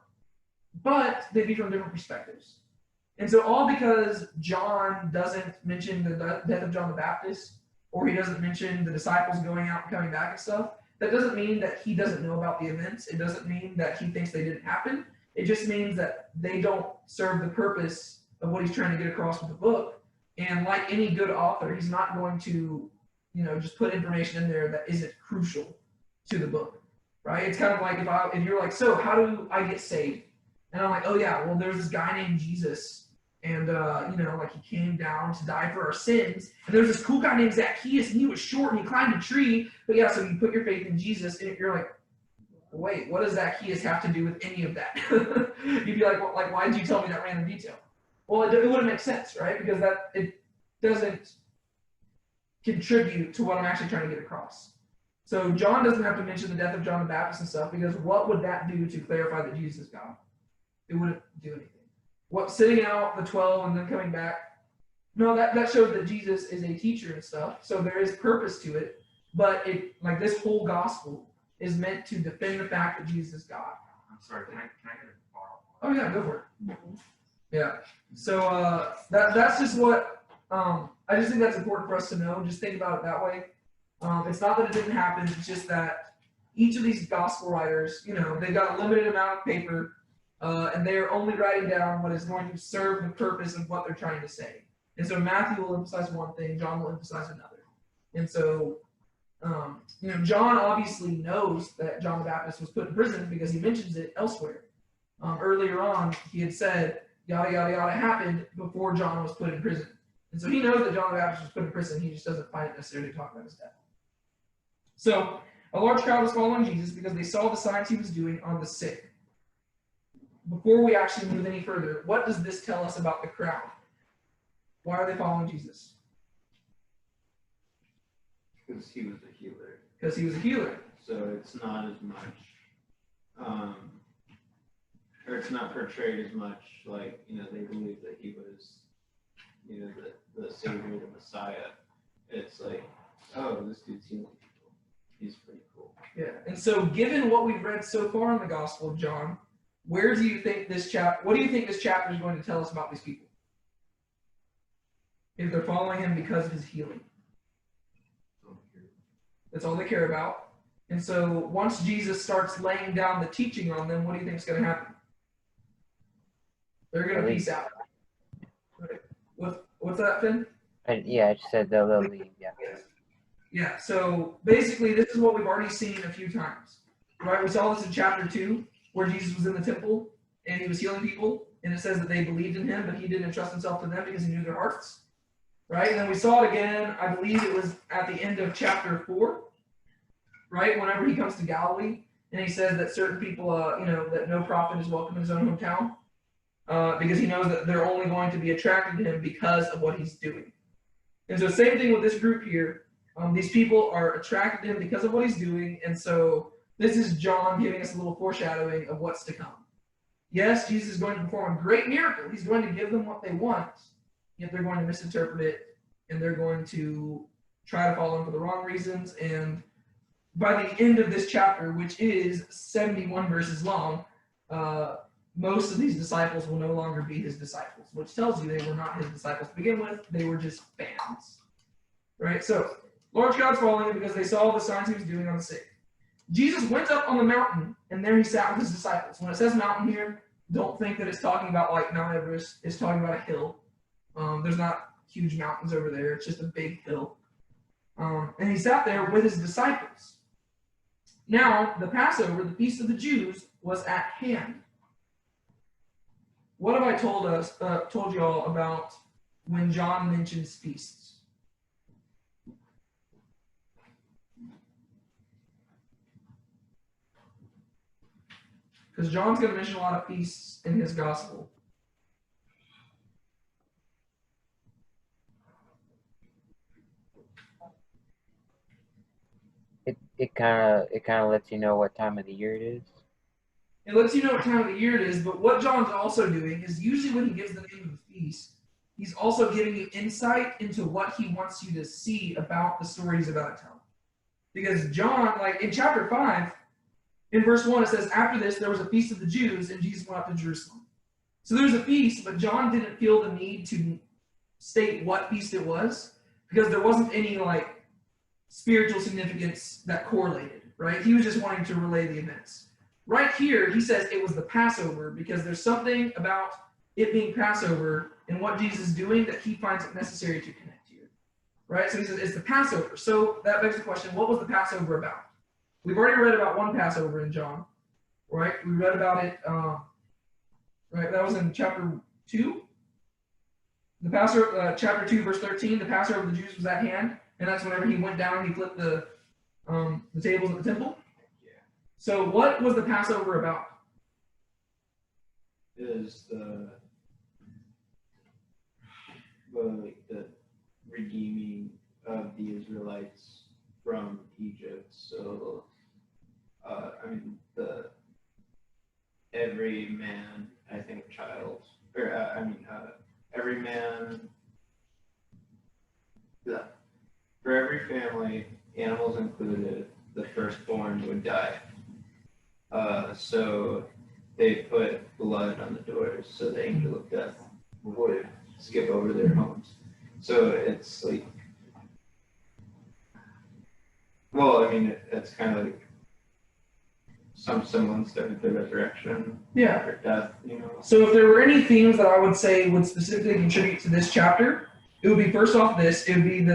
but they'd be from different perspectives. And so all because John doesn't mention the death of John the Baptist, or he doesn't mention the disciples going out and coming back and stuff, that doesn't mean that he doesn't know about the events. It doesn't mean that he thinks they didn't happen. It just means that they don't serve the purpose of what he's trying to get across with the book. And like any good author, he's not going to, just put information in there that isn't crucial to the book, right? It's kind of like if you're like, so how do I get saved? And I'm like, oh yeah, well there's this guy named Jesus, and he came down to die for our sins. And there's this cool guy named Zacchaeus, and he was short and he climbed a tree. But yeah, so you put your faith in Jesus, and you're like, wait, what does Zacchaeus have to do with any of that? You'd be like, well, why did you tell me that random detail? Well, it wouldn't make sense, right? Because it doesn't contribute to what I'm actually trying to get across. So John doesn't have to mention the death of John the Baptist and stuff, because what would that do to clarify that Jesus is God? It wouldn't do anything. What, sitting out the 12 and then coming back? No, that shows that Jesus is a teacher and stuff. So there is purpose to it, but this whole gospel is meant to defend the fact that Jesus is God. I'm sorry, can I get a borrow? Oh yeah, go for it. Yeah. So that's just what I just think that's important for us to know. Just think about it that way. It's not that it didn't happen, it's just that each of these gospel writers, they've got a limited amount of paper, and they're only writing down what is going to serve the purpose of what they're trying to say. And so Matthew will emphasize one thing, John will emphasize another. And so, John obviously knows that John the Baptist was put in prison because he mentions it elsewhere. Earlier on, he had said yada, yada, yada happened before John was put in prison. And so he knows that John the Baptist was put in prison. He just doesn't find it necessary to talk about his death. So a large crowd was following Jesus because they saw the signs he was doing on the sick. Before we actually move any further, what does this tell us about the crowd? Why are they following Jesus? Because he was a healer. Because he was a healer. So it's not as much, or it's not portrayed as much like, they believe that he was, the Savior, the Messiah. It's like, oh, this dude's healing people. He's pretty cool. Yeah. And so given what we've read so far in the Gospel of John, what do you think this chapter is going to tell us about these people? If they're following him because of his healing. That's all they care about. And so once Jesus starts laying down the teaching on them, what do you think is going to happen? They're going to peace out. Right. What's that, Finn? I just said they'll leave, yeah. Yeah, so basically this is what we've already seen a few times. Right? We saw this in chapter 2, where Jesus was in the temple and he was healing people. And it says that they believed in him, but he didn't entrust himself to them because he knew their hearts. Right? And then we saw it again, I believe it was at the end of chapter 4. Right? Whenever he comes to Galilee, and he says that certain people, that no prophet is welcome in his own hometown, because he knows that they're only going to be attracted to him because of what he's doing. And so same thing with this group here. These people are attracted to him because of what he's doing, and so this is John giving us a little foreshadowing of what's to come. Yes, Jesus is going to perform a great miracle. He's going to give them what they want, yet they're going to misinterpret it, and they're going to try to follow him for the wrong reasons, and by the end of this chapter, which is 71 verses long, most of these disciples will no longer be his disciples, which tells you they were not his disciples to begin with. They were just fans. Right? So, large crowds following him because they saw the signs he was doing on the sick. Jesus went up on the mountain, and there he sat with his disciples. When it says mountain here, don't think that it's talking about like Mount Everest. It's talking about a hill. There's not huge mountains over there. It's just a big hill. And he sat there with his disciples. Now, the Passover, the Feast of the Jews, was at hand. What have I told you all about when John mentions feasts? Because John's going to mention a lot of feasts in his gospel. It kind of lets you know what time of the year it is. It lets you know what time of the year it is, but what John's also doing is usually when he gives the name of the feast, he's also giving you insight into what he wants you to see about the story he's about to tell. Because John, like in chapter 5, in verse 1, it says, after this, there was a feast of the Jews, and Jesus went up to Jerusalem. So there's a feast, but John didn't feel the need to state what feast it was, because there wasn't any, spiritual significance that correlated, right? He was just wanting to relay the events. Right here, he says it was the Passover, because there's something about it being Passover and what Jesus is doing that he finds it necessary to connect here, right? So he says it's the Passover. So that begs the question, what was the Passover about? We've already read about one Passover in John, right? We read about it, right? That was in chapter 2. The Passover, chapter 2, verse 13, the Passover of the Jews was at hand, and that's whenever he went down and he flipped the tables at the temple. Yeah. So what was the Passover about? Is the redeeming of the Israelites from Egypt. So, every man, I think, child, or every man, for every family, animals included, the firstborn would die. So they put blood on the doors so the angel of death would skip over their homes. So it's like, it's kind of like some semblance to the resurrection or death, So if there were any themes that I would say would specifically contribute to this chapter, it would be first off this, it would be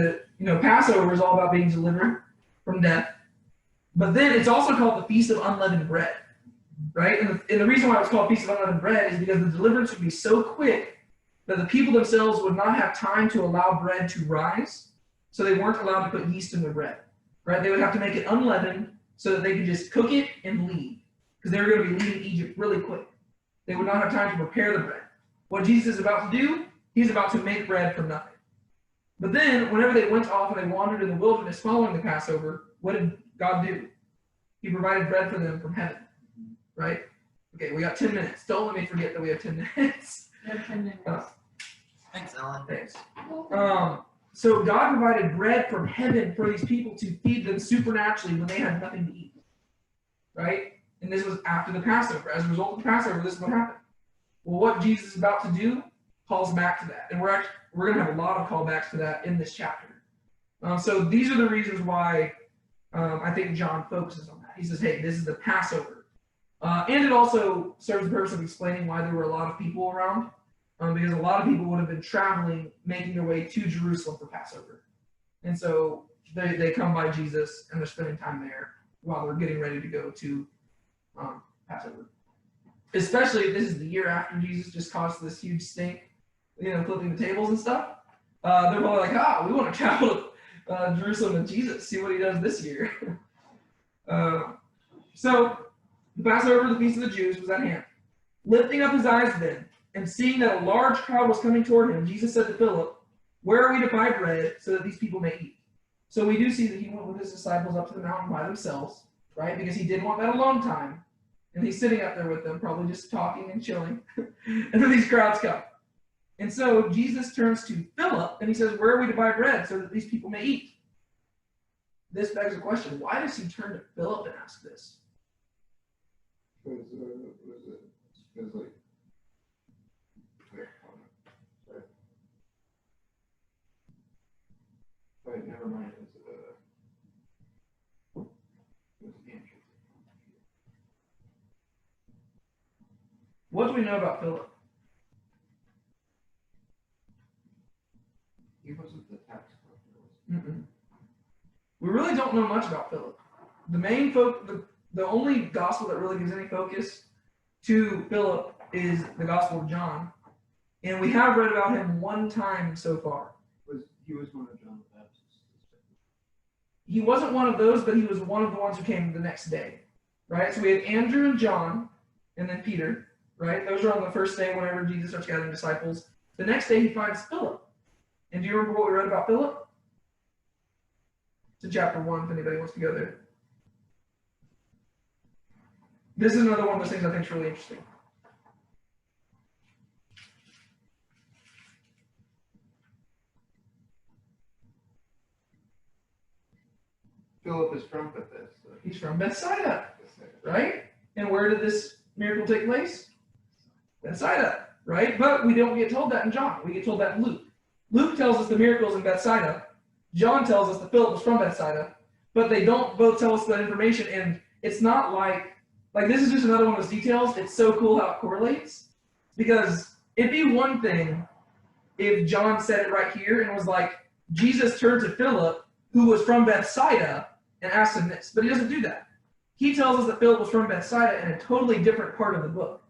Passover is all about being delivered from death. But then it's also called the Feast of Unleavened Bread. right? And the reason why it was called Feast of Unleavened Bread is because the deliverance would be so quick that the people themselves would not have time to allow bread to rise, so they weren't allowed to put yeast in their bread, right? They would have to make it unleavened so that they could just cook it and leave, because they were going to be leaving Egypt really quick. They would not have time to prepare the bread. What Jesus is about to do, he's about to make bread from nothing. But then, whenever they went off and they wandered in the wilderness following the Passover, what did God do? He provided bread for them from heaven, right? Okay, we got 10 minutes. Don't let me forget that we have 10 minutes. You have 10 minutes. Thanks, Ellen. Thanks. So God provided bread from heaven for these people to feed them supernaturally when they had nothing to eat, right? And this was after the Passover. As a result of the Passover, this is what happened. Well, what Jesus is about to do calls back to that, and we're going to have a lot of callbacks to that in this chapter. So these are the reasons why I think John focuses on that. He says, "Hey, this is the Passover," and it also serves the purpose of explaining why there were a lot of people around. Because a lot of people would have been traveling, making their way to Jerusalem for Passover. And so they come by Jesus and they're spending time there while they're getting ready to go to Passover. Especially if this is the year after Jesus just caused this huge stink, flipping the tables and stuff. They're probably like, we want to travel to Jerusalem with Jesus, see what he does this year. So the Passover, the Feast of the Jews, was at hand. Lifting up his eyes then, and seeing that a large crowd was coming toward him, Jesus said to Philip, "Where are we to buy bread so that these people may eat?" So we do see that he went with his disciples up to the mountain by themselves, right? Because he did want that alone time. And he's sitting up there with them, probably just talking and chilling. And then these crowds come. And so Jesus turns to Philip and he says, "Where are we to buy bread so that these people may eat?" This begs the question, why does he turn to Philip and ask this? Because wait, never mind. It was Andrew. What do we know about Philip? He wasn't the tax collector. We really don't know much about Philip. The only gospel that really gives any focus to Philip is the Gospel of John. And we have read about him one time so far. He was one of John the Baptist's disciples. He wasn't one of those, but he was one of the ones who came the next day, right? So we had Andrew and John, and then Peter, right? Those are on the first day whenever Jesus starts gathering disciples. The next day he finds Philip. And do you remember what we read about Philip? It's in chapter 1, if anybody wants to go there. This is another one of those things I think is really interesting. Philip is from Bethesda. He's from Bethsaida, right? And where did this miracle take place? Bethsaida, right? But we don't get told that in John. We get told that in Luke. Luke tells us the miracles in Bethsaida. John tells us that Philip was from Bethsaida. But they don't both tell us that information. And it's not like this is just another one of those details. It's so cool how it correlates. Because it'd be one thing if John said it right here and was like, Jesus turned to Philip, who was from Bethsaida, and asked him this. But he doesn't do that. He tells us that Philip was from Bethsaida in a totally different part of the book.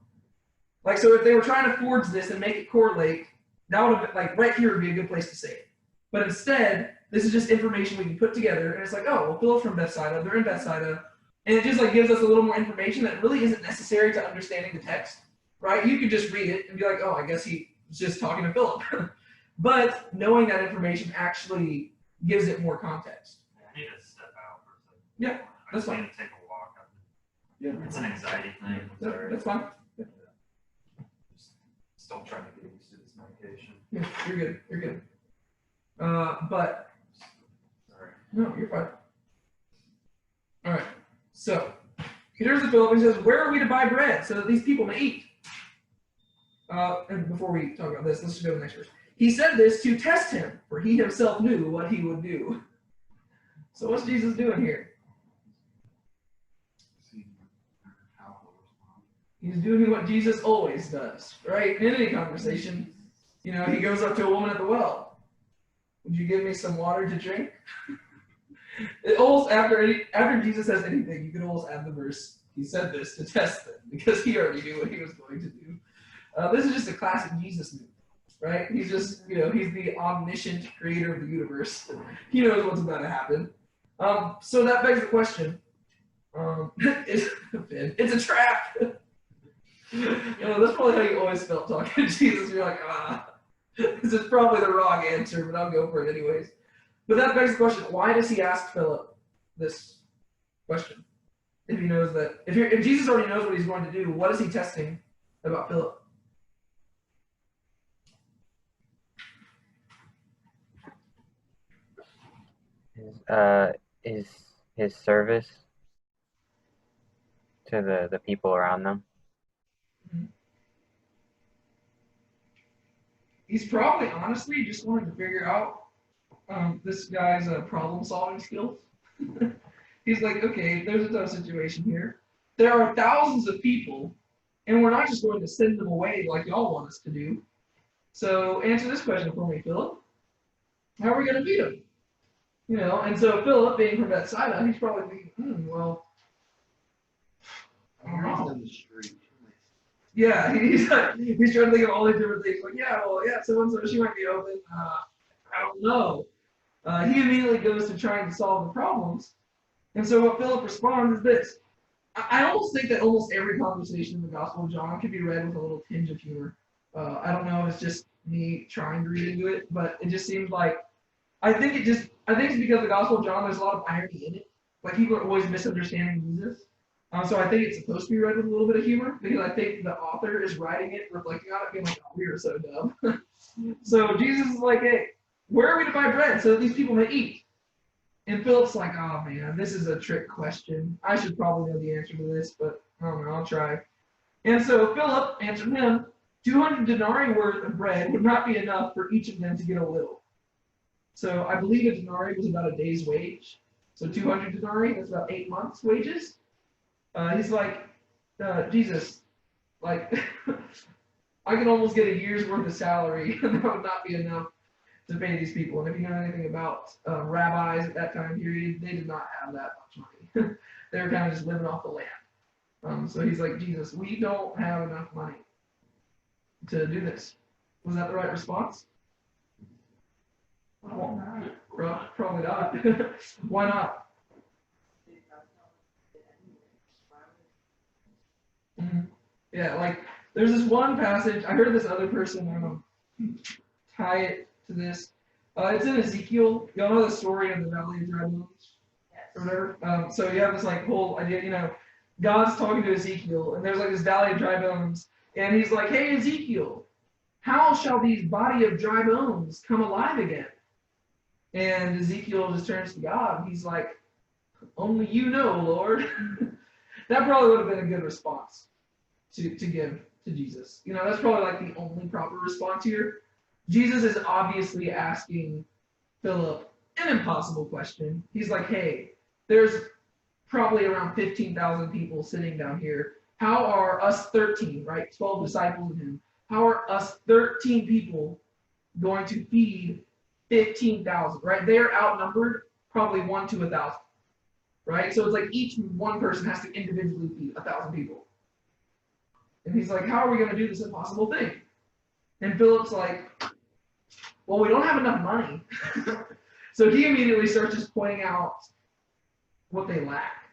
So if they were trying to forge this and make it correlate, that would have been, right here would be a good place to say it. But instead, this is just information we can put together, and it's like, oh, well, Philip's from Bethsaida, they're in Bethsaida, and it just gives us a little more information that really isn't necessary to understanding the text, right? You could just read it and be like, oh, I guess he was just talking to Philip. But knowing that information actually gives it more context. I need to step out for a second. Yeah, I that's just need fine. to take a walk. Yeah, It's an anxiety thing. I'm Yeah, sorry. that's fine. Just still trying to get used to this medication. Yeah, you're good. You're good. But Sorry. no, you're fine. All right. So he turns to Philip and says, "Where are we to buy bread so that these people may eat?" And before we talk about this, let's just go to the next verse. He said this to test him, for he himself knew what he would do. So what's Jesus doing here? He's doing what Jesus always does, right? In any conversation, he goes up to a woman at the well. Would you give me some water to drink? It almost after Jesus says anything, you can almost add the verse. He said this to test them because he already knew what he was going to do. This is just a classic Jesus move, right? He's just, he's the omniscient creator of the universe. He knows what's about to happen. So that begs the question, it's a trap. That's probably how you always felt talking to Jesus. You're like, this is probably the wrong answer, but I'll go for it anyways. But that begs the question, why does he ask Philip this question? If he knows that, if Jesus already knows what he's going to do, what is he testing about Philip? His service to the people around them. He's probably honestly just wanted to figure out this guy's problem-solving skills. He's like, okay, there's a tough situation here. There are thousands of people, and we're not just going to send them away like y'all want us to do. So answer this question for me, Philip. How are we going to beat them? And so Philip, being from Bethsaida, he's probably thinking, well, I don't know. Yeah, he's trying to think of all these different things. Like, so-and-so, she might be open. I don't know. He immediately goes to trying to solve the problems. And so what Philip responds is this. I almost think that almost every conversation in the Gospel of John can be read with a little tinge of humor. I don't know if it's just me trying to read into it, but it just seems like, I think it's because the Gospel of John, there's a lot of irony in it. Like, people are always misunderstanding Jesus. So I think it's supposed to be read with a little bit of humor, because I think the author is writing it, reflecting on it, being like, oh, we are so dumb. So Jesus is like, hey, where are we to buy bread so that these people may eat? And Philip's like, oh man, this is a trick question. I should probably know the answer to this, but I don't know, I'll try. And so Philip answered him, 200 denarii worth of bread would not be enough for each of them to get a little. So I believe a denarii was about a day's wage. So 200 denarii, that's about 8 months' wages. He's like, Jesus, like, I could almost get a year's worth of salary, and that would not be enough to pay these people. And if you know anything about rabbis at that time period, they did not have that much money. They were kind of just living off the land. So he's like, Jesus, we don't have enough money to do this. Was that the right response? Probably not. Why not? Yeah, like, there's this one passage, I heard this other person tie it to this. It's in Ezekiel. Y'all know the story of the Valley of Dry Bones? Or whatever. So you have this like whole idea, God's talking to Ezekiel, and there's like this Valley of Dry Bones, and he's like, hey, Ezekiel, how shall these body of dry bones come alive again? And Ezekiel just turns to God, and he's like, only you know, Lord. That probably would have been a good response to give to Jesus. That's probably like the only proper response here. Jesus is obviously asking Philip an impossible question. He's like, hey, there's probably around 15,000 people sitting down here. How are us 13, right, 12 disciples of him, how are us 13 people going to feed 15,000, right? They're outnumbered probably 1 to 1,000, right? So it's like each one person has to individually feed 1,000 people. And he's like, how are we going to do this impossible thing? And Philip's like, well, we don't have enough money. So he immediately starts just pointing out what they lack,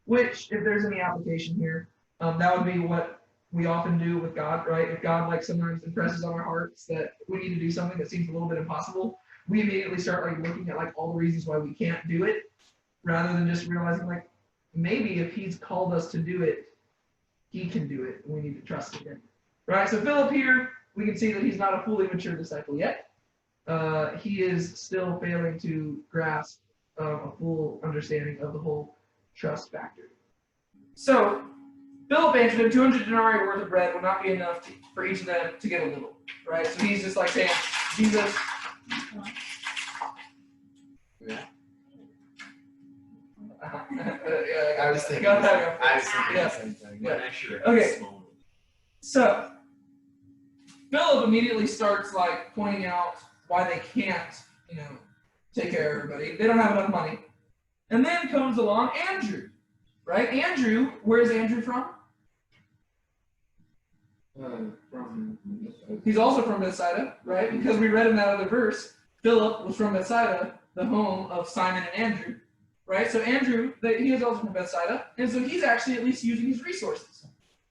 which, if there's any application here, that would be what we often do with God, right? If God like sometimes impresses on our hearts that we need to do something that seems a little bit impossible, we immediately start like looking at like all the reasons why we can't do it, rather than just realizing like, maybe if he's called us to do it, he can do it, and we need to trust in him. Right? So Philip here, we can see that he's not a fully mature disciple yet. He is still failing to grasp a full understanding of the whole trust factor. So Philip answered him, 200 denarii worth of bread would not be enough for each of them to get a little. Right? So he's just like saying, Jesus. Yeah. I was thinking Yeah. the same thing. Yeah. Actually, Okay. So Philip immediately starts like pointing out why they can't, take care of everybody. They don't have enough money. And then comes along Andrew. right? Andrew, where is Andrew from? From He's also from Bethsaida, right? Because we read in that other verse, Philip was from Bethsaida, the home of Simon and Andrew, right? So Andrew, he is also from Bethsaida, and so he's actually at least using his resources.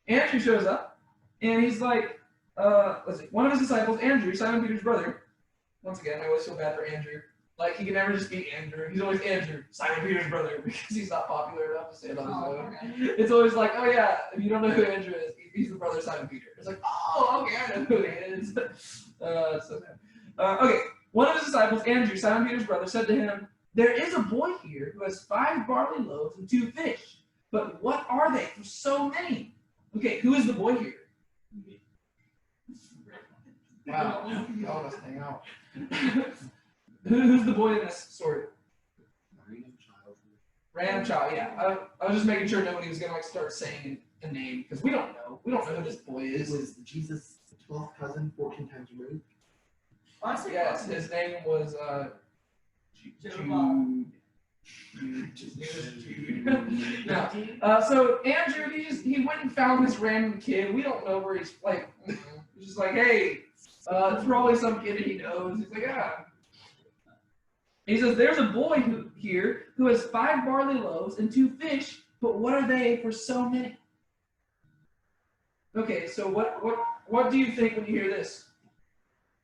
Andrew shows up, and he's like, let's see, one of his disciples, Andrew, Simon Peter's brother. Once again, I always feel bad for Andrew. Like, he can never just be Andrew. He's always Andrew, Simon Peter's brother, because he's not popular enough to say it on his own. It's always like, oh yeah, if you don't know who Andrew is, he's the brother of Simon Peter. It's like, oh, okay, I know who he is. So sad. Okay, one of his disciples, Andrew, Simon Peter's brother, said to him, there is a boy here who has 5 barley loaves and 2 fish, but what are they for so many? Okay, who is the boy here? Wow, y'all must hang out. Who's the boy in this story? Random child, yeah. I was just making sure nobody was gonna like start saying a name because we don't know. We don't know who this boy is. Was Jesus' 12th cousin 14 times removed? Yes, his name was Jude. No. So Andrew, he went and found this random kid. We don't know where he's like. He's just like, hey, it's probably some kid he knows. He's like, ah. He says, there's a boy here who has 5 barley loaves and 2 fish, but what are they for so many? Okay, so what do you think when you hear this?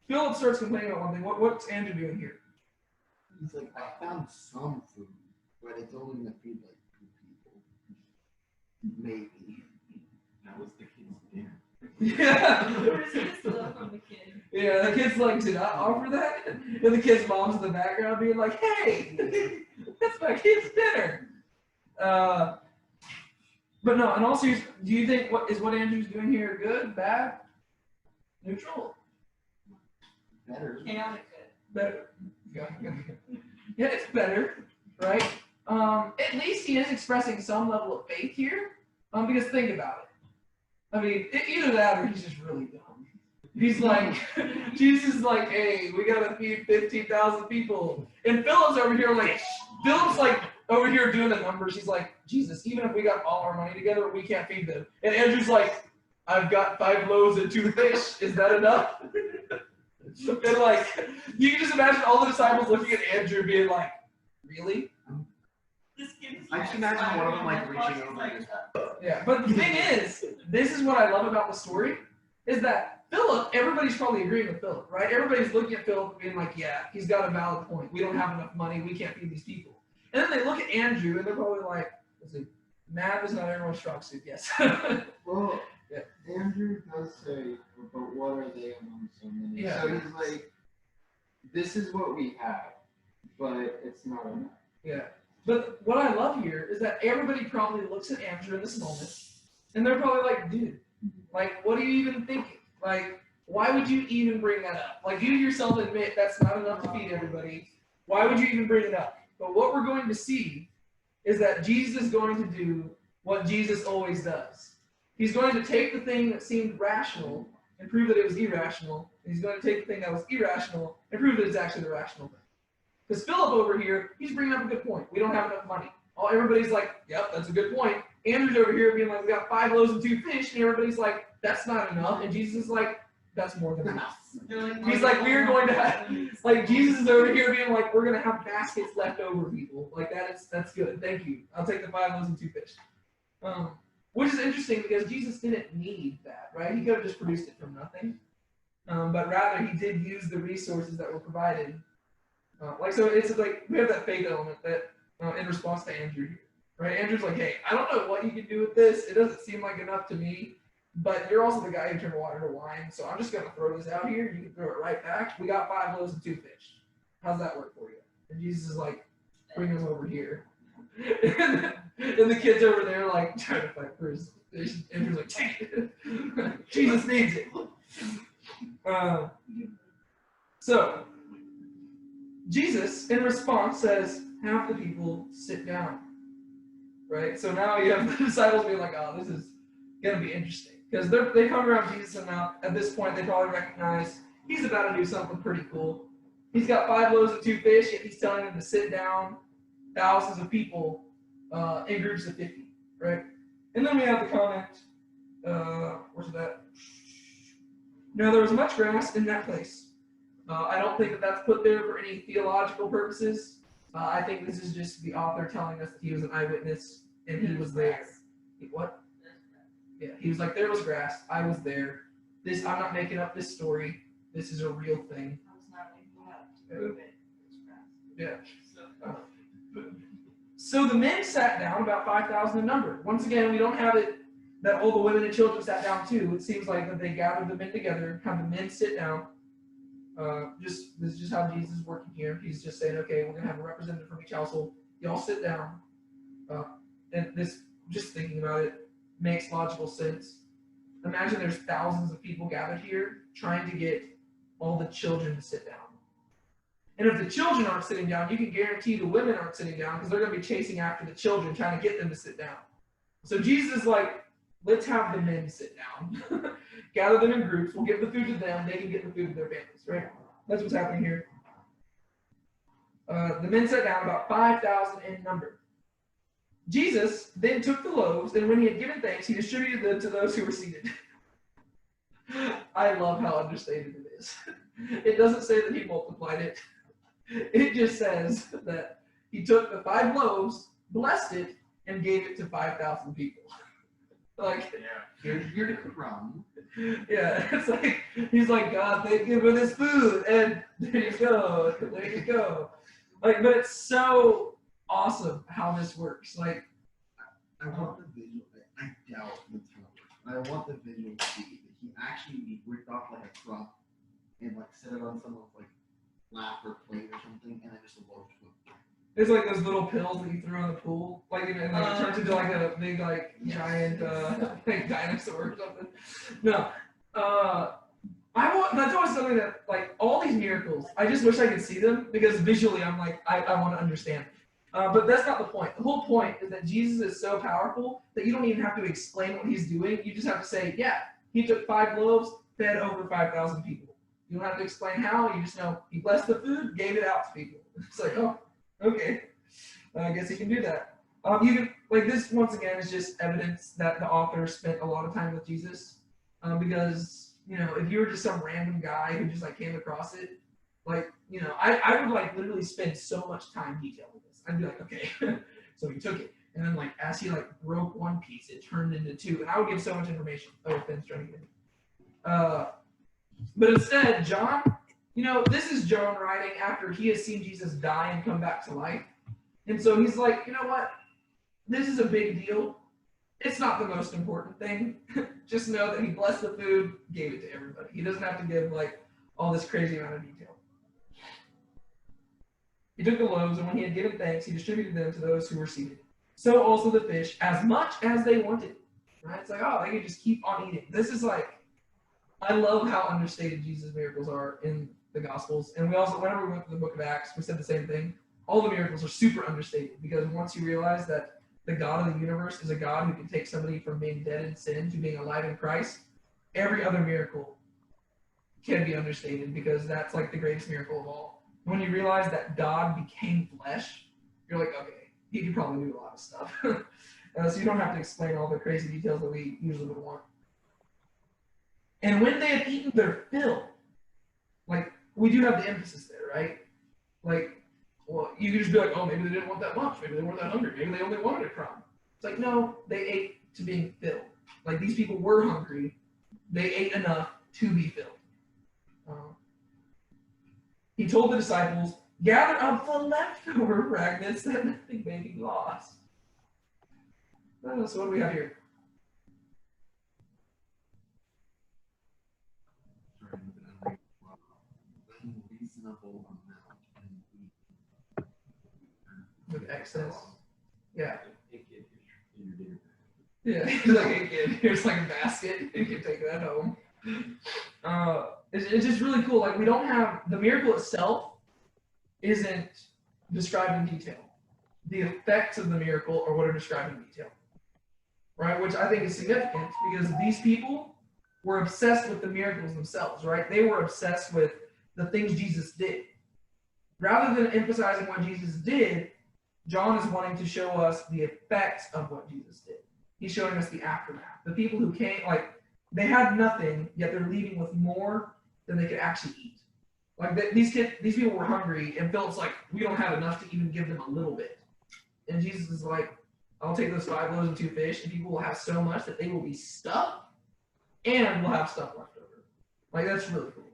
Philip starts complaining about one thing. What's Andrew doing here? He's like, I found some food, but it's only enough to feed like 2 people. Maybe. That was the kid's dinner. Yeah. Where's his stuff on the kid? Yeah, the kid's like, did I offer that? And the kid's mom's in the background being like, hey, that's my kid's dinner. But no, in all seriousness, do you think what Andrew's doing here good, bad, neutral? Better. Chaotic. Better. Yeah, it's better, right? At least he is expressing some level of faith here. Because think about it. I mean, either that or he's just really dumb. He's like, Jesus is like, hey, we gotta feed 15,000 people. And Philip's over here over here doing the numbers. He's like, Jesus, even if we got all our money together, we can't feed them. And Andrew's like, I've got 5 loaves and 2 fish. Is that enough? And like, you can just imagine all the disciples looking at Andrew being like, really? I just imagine one of them like reaching over and Yeah, but the thing is, this is what I love about the story, is that Philip, everybody's probably agreeing with Philip, right? Everybody's looking at Philip and being like, yeah, he's got a valid point. We don't have enough money. We can't feed these people. And then they look at Andrew and they're probably like, let's see, math is not everyone's strong suit, yes. Well, Yeah. Andrew does say, but what are they among so many? Yeah. So he's like, this is what we have, but it's not enough. Yeah. But what I love here is that everybody probably looks at Andrew in this moment and they're probably like, dude, like, what are you even thinking? Like, why would you even bring that up? Like, you yourself admit that's not enough to feed everybody. Why would you even bring it up? But what we're going to see is that Jesus is going to do what Jesus always does. He's going to take the thing that seemed rational and prove that it was irrational. And he's going to take the thing that was irrational and prove that it's actually the rational thing. Because Philip over here, he's bringing up a good point. We don't have enough money. Everybody's like, yep, that's a good point. Andrew's over here being like, we got 5 loaves and 2 fish. And everybody's like, that's not enough. And Jesus is like, that's more than enough. He's like, we're going to have, like, Jesus is over here being like, we're going to have baskets left over, people. Like, that's good. Thank you. I'll take the 5 loaves and 2 fish. Which is interesting because Jesus didn't need that, right? He could have just produced it from nothing. But rather, he did use the resources that were provided. So it's like, we have that faith element that in response to Andrew here, right? Andrew's like, hey, I don't know what you can do with this. It doesn't seem like enough to me. But you're also the guy who turned water to wine, so I'm just going to throw this out here. You can throw it right back. We got 5 loaves and 2 fish. How's that work for you? And Jesus is like, bring him over here. And the kids over there like trying to fight for his fish. Andrew's like, take it. Jesus needs it. So, Jesus, in response, says, have the people sit down. Right? So now you have the disciples being like, oh, this is going to be interesting. Because they come around Jesus and now, at this point, they probably recognize he's about to do something pretty cool. He's got 5 loaves and 2 fish, yet he's telling them to sit down, thousands of people in groups of 50. right? And then we have the comment, where's that? No, there was much grass in that place. I don't think that that's put there for any theological purposes. I think this is just the author telling us that he was an eyewitness and he was there. What? Yeah, he was like, there was grass. I was there. I'm not making up this story. This is a real thing. I was not making it up to prove it. Yeah. So the men sat down, about 5,000 in number. Once again, we don't have it that all the women and children sat down too. It seems like that they gathered the men together, have the men sit down. This is just how Jesus is working here. He's just saying, okay, we're gonna have a representative from each household. Y'all sit down. And this, just thinking about it, makes logical sense. Imagine there's thousands of people gathered here trying to get all the children to sit down. And if the children aren't sitting down, you can guarantee the women aren't sitting down because they're going to be chasing after the children, trying to get them to sit down. So Jesus is like, let's have the men sit down. Gather them in groups. We'll give the food to them. They can get the food to their families, right? That's what's happening here. The men sat down, about 5,000 in number. Jesus then took the loaves, and when he had given thanks, he distributed them to those who were seated. I love how understated it is. It doesn't say that he multiplied it. It just says that he took the 5 loaves, blessed it, and gave it to 5,000 people. Like, Here's your crumb. yeah, it's like, he's like, God, thank you for this food, and there you go, there you go. Like, but it's so awesome how this works. Like, I want the visual. I doubt that's how it works. I want the visual to be that he actually ripped off like a crumb and like set it on someone's like lap or plate or something, and then just a loaf to it. it's like those little pills that you throw in the pool, like, and then it turns into like a big, like, giant, like dinosaur or something. No, that's always something that, like, all these miracles, I just wish I could see them, because visually I'm like, I want to understand. But that's not the point. The whole point is that Jesus is so powerful that you don't even have to explain what he's doing. You just have to say, yeah, he took 5 loaves, fed over 5,000 people. You don't have to explain how. You just know he blessed the food, gave it out to people. It's like, oh, okay. I guess he can do that. You can, like, this, once again, is just evidence that the author spent a lot of time with Jesus. Because, you know, if you were just some random guy who just, like, came across it, like, you know, I would, like, literally spend so much time detailing this. I'd be like, okay, so he took it. And then, like, as he, like, broke one piece, it turned into 2. And I would give so much information. Oh, Finn's trying to get me. But instead, John, you know, this is John writing after he has seen Jesus die and come back to life. And so he's like, you know what? This is a big deal. It's not the most important thing. Just know that he blessed the food, gave it to everybody. He doesn't have to give, like, all this crazy amount of detail. He took the loaves, and when he had given thanks, he distributed them to those who were seated. So also the fish, as much as they wanted. Right? It's like, oh, they could just keep on eating. This is like, I love how understated Jesus' miracles are in the Gospels. And we also, whenever we went to the book of Acts, we said the same thing. All the miracles are super understated, because once you realize that the God of the universe is a God who can take somebody from being dead in sin to being alive in Christ, every other miracle can be understated, because that's like the greatest miracle of all. When you realize that God became flesh, you're like, okay, he could probably do a lot of stuff. So you don't have to explain all the crazy details that we usually would want. And when they had eaten their fill, like, we do have the emphasis there, right? Like, well, you could just be like, oh, maybe they didn't want that much. Maybe they weren't that hungry. Maybe they only wanted a crumb. It's like, no, they ate to being filled. Like, these people were hungry. They ate enough to be filled. He told the disciples, gather up the leftover fragments that nothing may be lost. So what do we have here? Reasonable amount. With excess. Yeah. Hey kid, here's your dinner. Yeah, he's like, hey kid, here's like a basket. You can take that home. It's just really cool. Like, we don't have, the miracle itself isn't described in detail. The effects of the miracle are what are described in detail. Right? Which I think is significant, because these people were obsessed with the miracles themselves, right? They were obsessed with the things Jesus did. Rather than emphasizing what Jesus did, John is wanting to show us the effects of what Jesus did. He's showing us the aftermath. The people who came, like, they had nothing, yet they're leaving with more than they could actually eat. Like, these people were hungry, and Philip's like, we don't have enough to even give them a little bit. And Jesus is like, I'll take those 5 loaves and 2 fish, and people will have so much that they will be stuffed, and will have stuff left over. Like, that's really cool.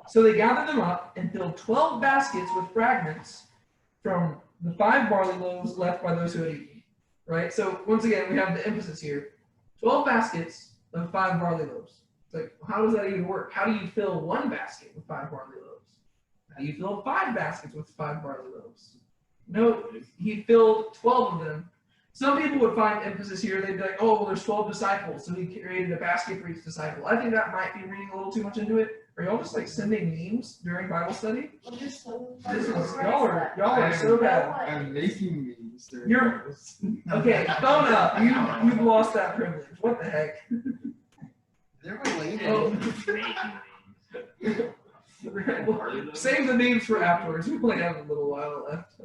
So they gathered them up and filled 12 baskets with fragments from the 5 barley loaves left by those who had eaten. Right? So once again, we have the emphasis here. 12 baskets of 5 barley loaves. It's like, how does that even work? How do you fill 1 basket with 5 barley loaves? How do you fill 5 baskets with 5 barley loaves? No, he filled 12 of them. Some people would find emphasis here. They'd be like, oh, well, there's 12 disciples, so he created a basket for each disciple. I think that might be reading a little too much into it. Are y'all just like sending memes during Bible study? This is y'all are so bad. I'm making memes. You're okay. Phone up. You've lost that privilege. What the heck? They're related. Well, save the memes for afterwards. We only have a little while left.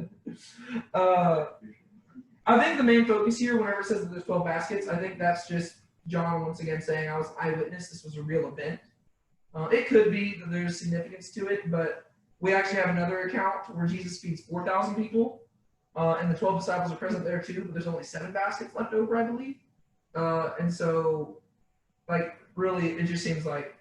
I think the main focus here, whenever it says that there's 12 baskets, I think that's just John once again saying I was eyewitness. This was a real event. It could be that there's significance to it, but we actually have another account where Jesus feeds 4,000 people, and the 12 disciples are present there too, but there's only 7 baskets left over, I believe. And so, like, really, it just seems like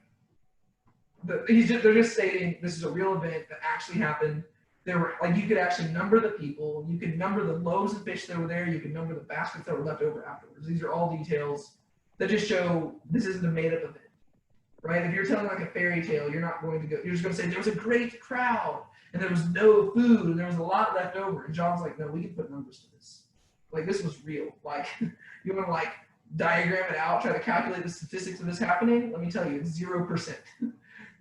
they're just stating this is a real event that actually happened. There were, like, you could actually number the people, you could number the loaves and fish that were there, you could number the baskets that were left over afterwards. These are all details that just show this isn't a made-up event. Right? If you're telling like a fairy tale, you're not going to go, you're just going to say there was a great crowd and there was no food and there was a lot left over. And John's like, no, we can put numbers to this. Like, this was real. Like, you want to like diagram it out, try to calculate the statistics of this happening? Let me tell you, it's 0%.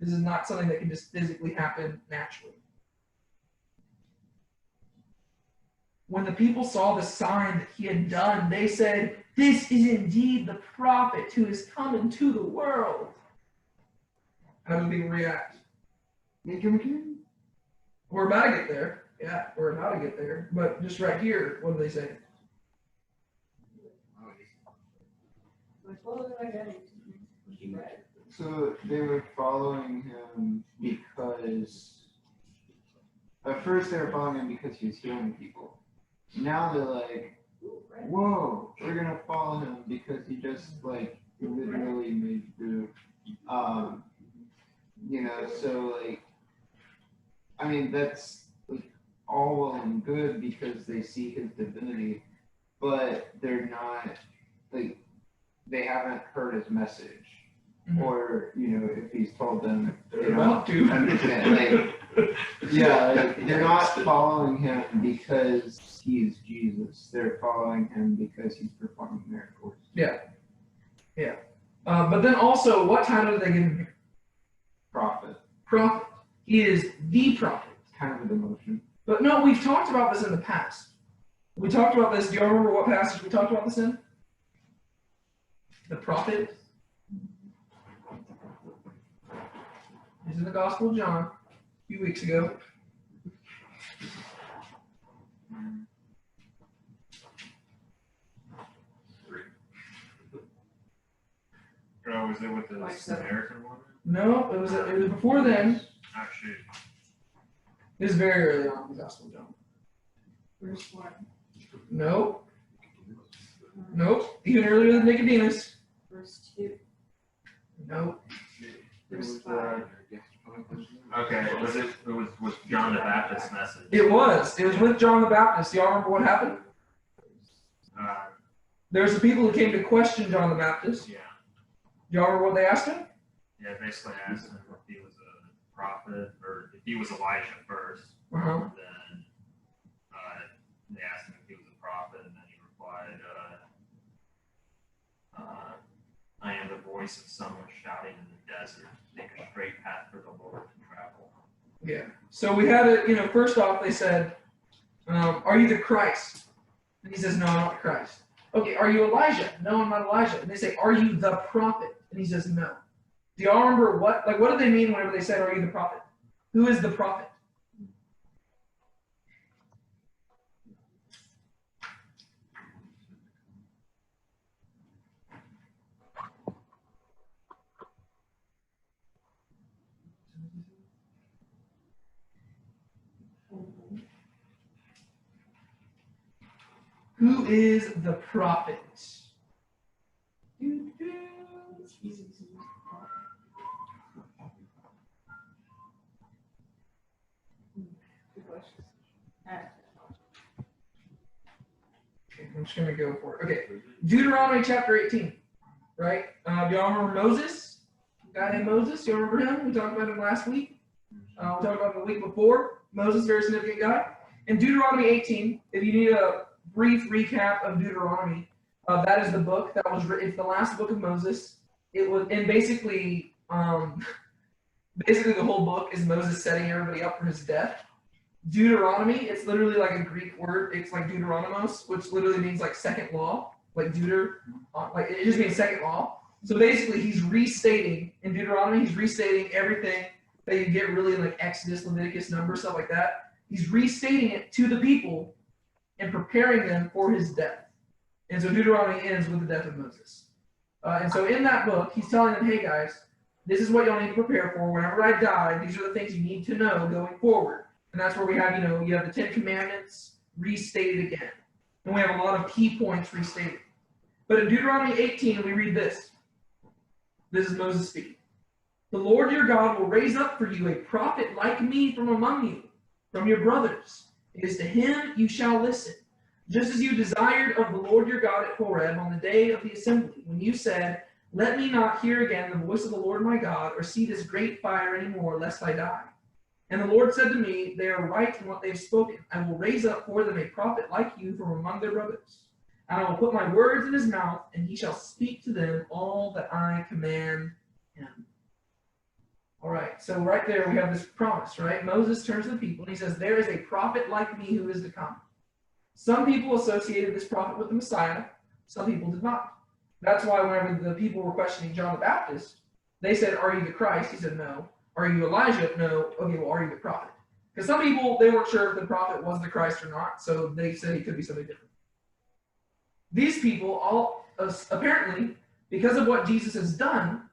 This is not something that can just physically happen naturally. When the people saw the sign that he had done, they said, this is indeed the prophet who is come into the world. How do people react? Make him a king. We're about to get there. Yeah, we're about to get there. But just right here, what do they say? So they were following him because at first they were following him because he was healing people. Now they're like, whoa, we're gonna follow him because he just like literally made food. You know, so like, I mean, that's like all well and good because they see his divinity, but they're not like, they haven't heard his message. Mm-hmm. Or, you know, if he's told them they They're about don't to. understand, like, yeah, like, they're not following him because he's Jesus. They're following him because he's performing miracles. Yeah. Yeah. But then also, what title did they give him here? Prophet. Prophet. He is the prophet. It's kind of a demotion. But no, we've talked about this in the past. We talked about this. Do you remember what passage we talked about this in? The prophet. It's in the Gospel of John a few weeks ago. Oh, was it with the Like seven. Samaritan woman? No, it was before then. Oh, shoot. It was very early on in the Gospel of John. Verse 1. Nope. Nope. Even earlier than Nicodemus. Verse 2. Nope. Verse 5. Okay, was John the Baptist's message? It was. It was with John the Baptist. Do y'all remember what happened? There's the people who came to question John the Baptist. Yeah. Do y'all remember what they asked him? Yeah, basically asked him if he was a prophet or if he was Elijah first. Uh-huh. Then they asked him if he was a prophet, and then he replied, I am the voice of someone shouting in the desert, make a straight path for the Lord to travel. Yeah. So we had it, first off, they said, are you the Christ? And he says, no, I'm not the Christ. Okay, are you Elijah? No, I'm not Elijah. And they say, are you the prophet? And he says, no. Do y'all remember what did they mean whenever they said, are you the prophet? Who is the prophet? Who is the prophet? Good question. Okay, I'm just gonna go for it. Okay, Deuteronomy chapter 18, right? Do y'all remember Moses? A guy named Moses. You remember him? We talked about him last week. We talked about him the week before. Moses, very significant guy. In Deuteronomy 18, if you need a brief recap of Deuteronomy, that is the book that was written. It's the last book of Moses. It was, and basically the whole book is Moses setting everybody up for his death. Deuteronomy, it's literally like a Greek word. It's like Deuteronomos, which literally means like second law, like like it just means second law. So basically, he's restating in Deuteronomy. He's restating everything that you get really in like Exodus, Leviticus, Numbers, stuff like that. He's restating it to the people and preparing them for his death. And so Deuteronomy ends with the death of Moses. And so in that book, he's telling them, hey guys, this is what y'all need to prepare for. Whenever I die, these are the things you need to know going forward. And that's where we have, you have the Ten Commandments restated again. And we have a lot of key points restated. But in Deuteronomy 18, we read this. This is Moses speaking. The Lord your God will raise up for you a prophet like me from among you, from your brothers. It is to him you shall listen. Just as you desired of the Lord your God at Horeb on the day of the assembly, when you said, let me not hear again the voice of the Lord my God, or see this great fire any more, lest I die. And the Lord said to me, they are right in what they have spoken. I will raise up for them a prophet like you from among their brothers. And I will put my words in his mouth, and he shall speak to them all that I command him. All right, so right there we have this promise, right? Moses turns to the people, and he says, there is a prophet like me who is to come. Some people associated this prophet with the Messiah. Some people did not. That's why whenever the people were questioning John the Baptist, they said, are you the Christ? He said, no. Are you Elijah? No. Okay, well, are you the prophet? Because some people, they weren't sure if the prophet was the Christ or not, so they said he could be something different. These people all, apparently, because of what Jesus has done,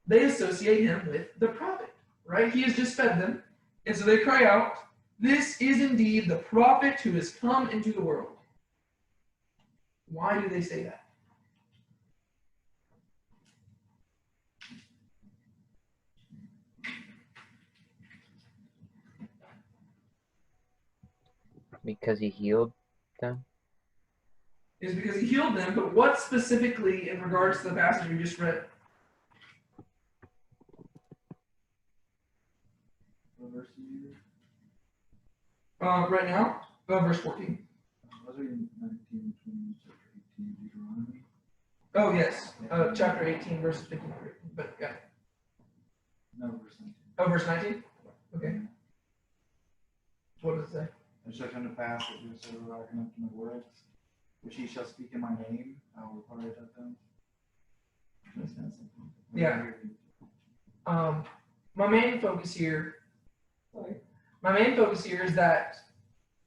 they associate him with the prophet, right? He has just fed them, and so they cry out, this is indeed the prophet who has come into the world. Why do they say that? Because he healed them? Is because he healed them, but what specifically in regards to the passage we just read? What verse did you read? Right now, verse 14. I was reading 19, 20, chapter 18, Deuteronomy. Oh, yes. Chapter 18, verses 15. But, yeah. No, verse 19. Oh, verse 19? Okay. What does it say? It shall come to pass that whosoever hearken unto my words, which he shall speak in my name, I will require it of them. Yeah. My main focus here is that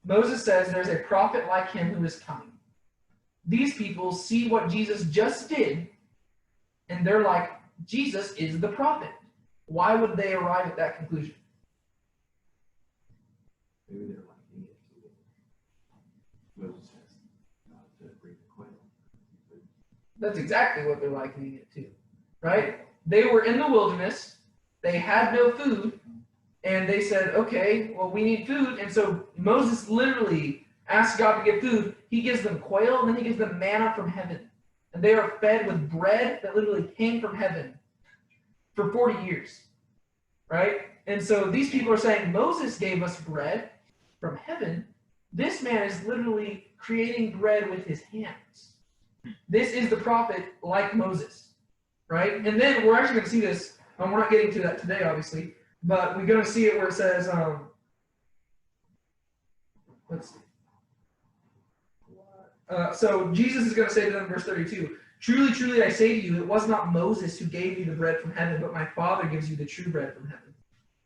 Moses says there's a prophet like him who is coming. These people see what Jesus just did, and they're like, Jesus is the prophet. Why would they arrive at that conclusion? Maybe they're liking it too. Moses has not to bring the quail. That's exactly what they're likening it to, right? They were in the wilderness, they had no food, and they said, okay, well, we need food. And so Moses literally asks God to give food. He gives them quail, and then he gives them manna from heaven. And they are fed with bread that literally came from heaven for 40 years, right? And so these people are saying, Moses gave us bread from heaven. This man is literally creating bread with his hands. This is the prophet like Moses, right? And then we're actually going to see this. We're not getting to that today, obviously, but we're going to see it where it says, let's see. So Jesus is going to say to them, verse 32, truly, truly, I say to you, it was not Moses who gave you the bread from heaven, but my Father gives you the true bread from heaven.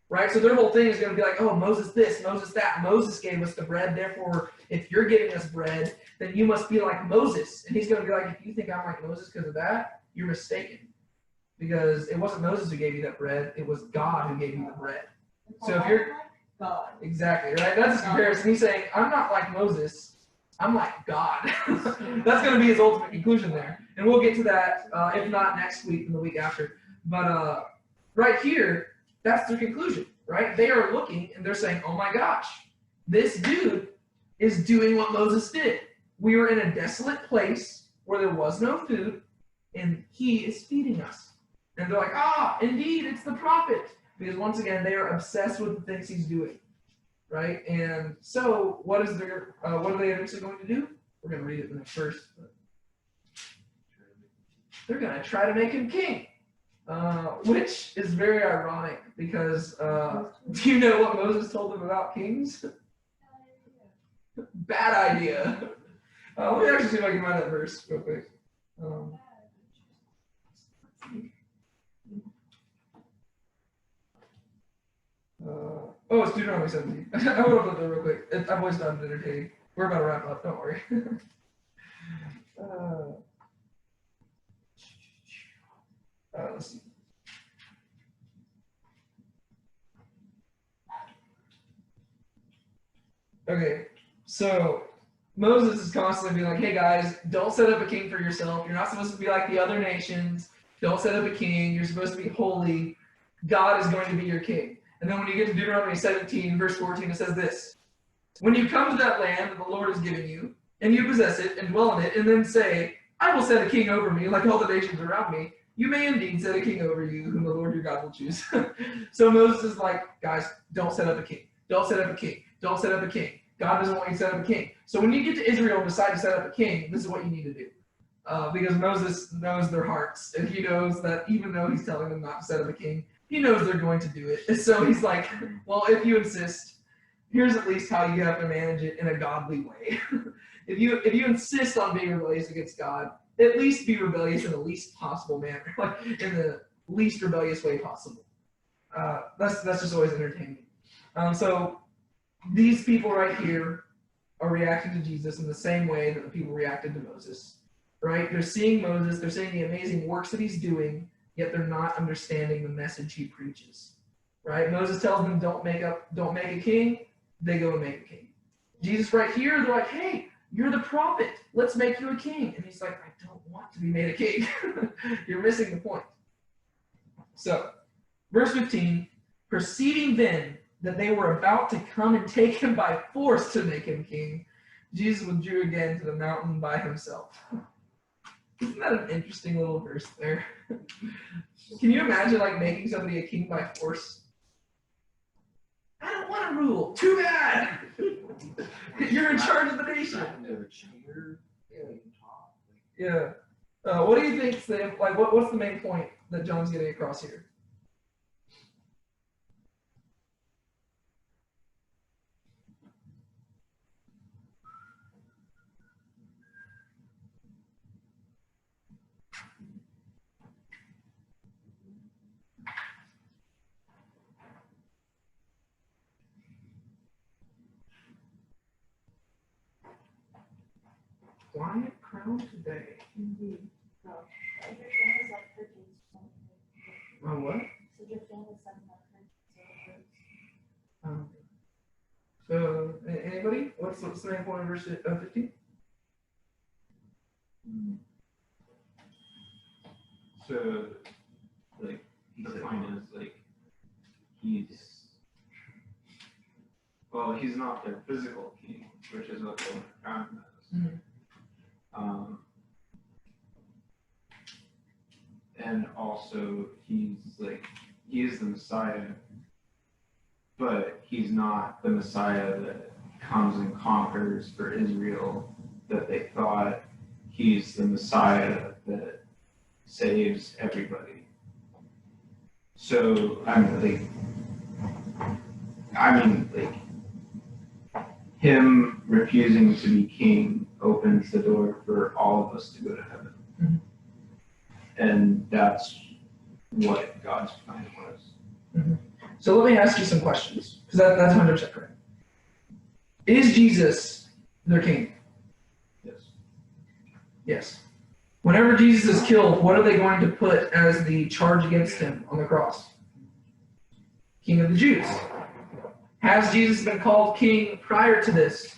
Right? So their whole thing is going to be like, oh, Moses this, Moses that. Moses gave us the bread. Therefore, if you're giving us bread, then you must be like Moses. And he's going to be like, if you think I'm like Moses because of that, you're mistaken. Because it wasn't Moses who gave you that bread. It was God who gave you the bread. So if you're... God. Exactly, right? That's his comparison. He's saying, I'm not like Moses. I'm like, God. That's going to be his ultimate conclusion there. And we'll get to that, if not next week, and the week after. But right here, that's their conclusion, right? They are looking and they're saying, oh my gosh, this dude is doing what Moses did. We were in a desolate place where there was no food, and he is feeding us. And they're like, indeed, it's the prophet. Because once again, they are obsessed with the things he's doing, right? And so, what are they eventually going to do? We're going to read it in the next verse. But they're going to try to make him king, which is very ironic because do you know what Moses told them about kings? Bad idea. Let me actually see if I can find that verse real quick. It's Deuteronomy 17. I would have looked there real quick. I've always done it entertaining. We're about to wrap up, don't worry. Let's see. Okay, so Moses is constantly being like, hey guys, don't set up a king for yourself. You're not supposed to be like the other nations. Don't set up a king. You're supposed to be holy. God is going to be your king. And then when you get to Deuteronomy 17, verse 14, it says this. When you come to that land that the Lord has given you, and you possess it and dwell in it, and then say, I will set a king over me, like all the nations around me, you may indeed set a king over you, whom the Lord your God will choose. So Moses is like, guys, don't set up a king. Don't set up a king. Don't set up a king. God doesn't want you to set up a king. So when you get to Israel and decide to set up a king, this is what you need to do. Because Moses knows their hearts, and he knows that even though he's telling them not to set up a king, he knows they're going to do it. And so he's like, well, if you insist, here's at least how you have to manage it in a godly way. If you insist on being rebellious against God, at least be rebellious in the least possible manner, like in the least rebellious way possible. That's just always entertaining. So these people right here are reacting to Jesus in the same way that the people reacted to Moses, right? They're seeing Moses, they're seeing the amazing works that he's doing, yet they're not understanding the message he preaches, right? Moses tells them, don't make a king. They go and make a king. Jesus right here, they're like, hey, you're the prophet. Let's make you a king. And he's like, I don't want to be made a king. You're missing the point. So, verse 15, perceiving then that they were about to come and take him by force to make him king, Jesus withdrew again to the mountain by himself. Isn't that an interesting little verse there? Can you imagine like making somebody a king by force? I don't want to rule. Too bad. You're in charge of the nation. Yeah. What do you think? What's the main point that John's getting across here? Quiet crown today. Indeed. So, your family's like hurricanes. What? So your family's like hurricanes. So, anybody? What's the main point of verse 15? So, like, the point is, like, he's not their physical king, which is what the crown is. Mm-hmm. And also, he is the Messiah, but he's not the Messiah that comes and conquers for Israel, that they thought. He's the Messiah that saves everybody. So, him refusing to be king opens the door for all of us to go to heaven. Mm-hmm. And that's what God's plan was. Mm-hmm. So let me ask you some questions, because that's 100% correct. Is Jesus their king? Yes. Yes. Whenever Jesus is killed, what are they going to put as the charge against him on the cross? King of the Jews. Has Jesus been called king prior to this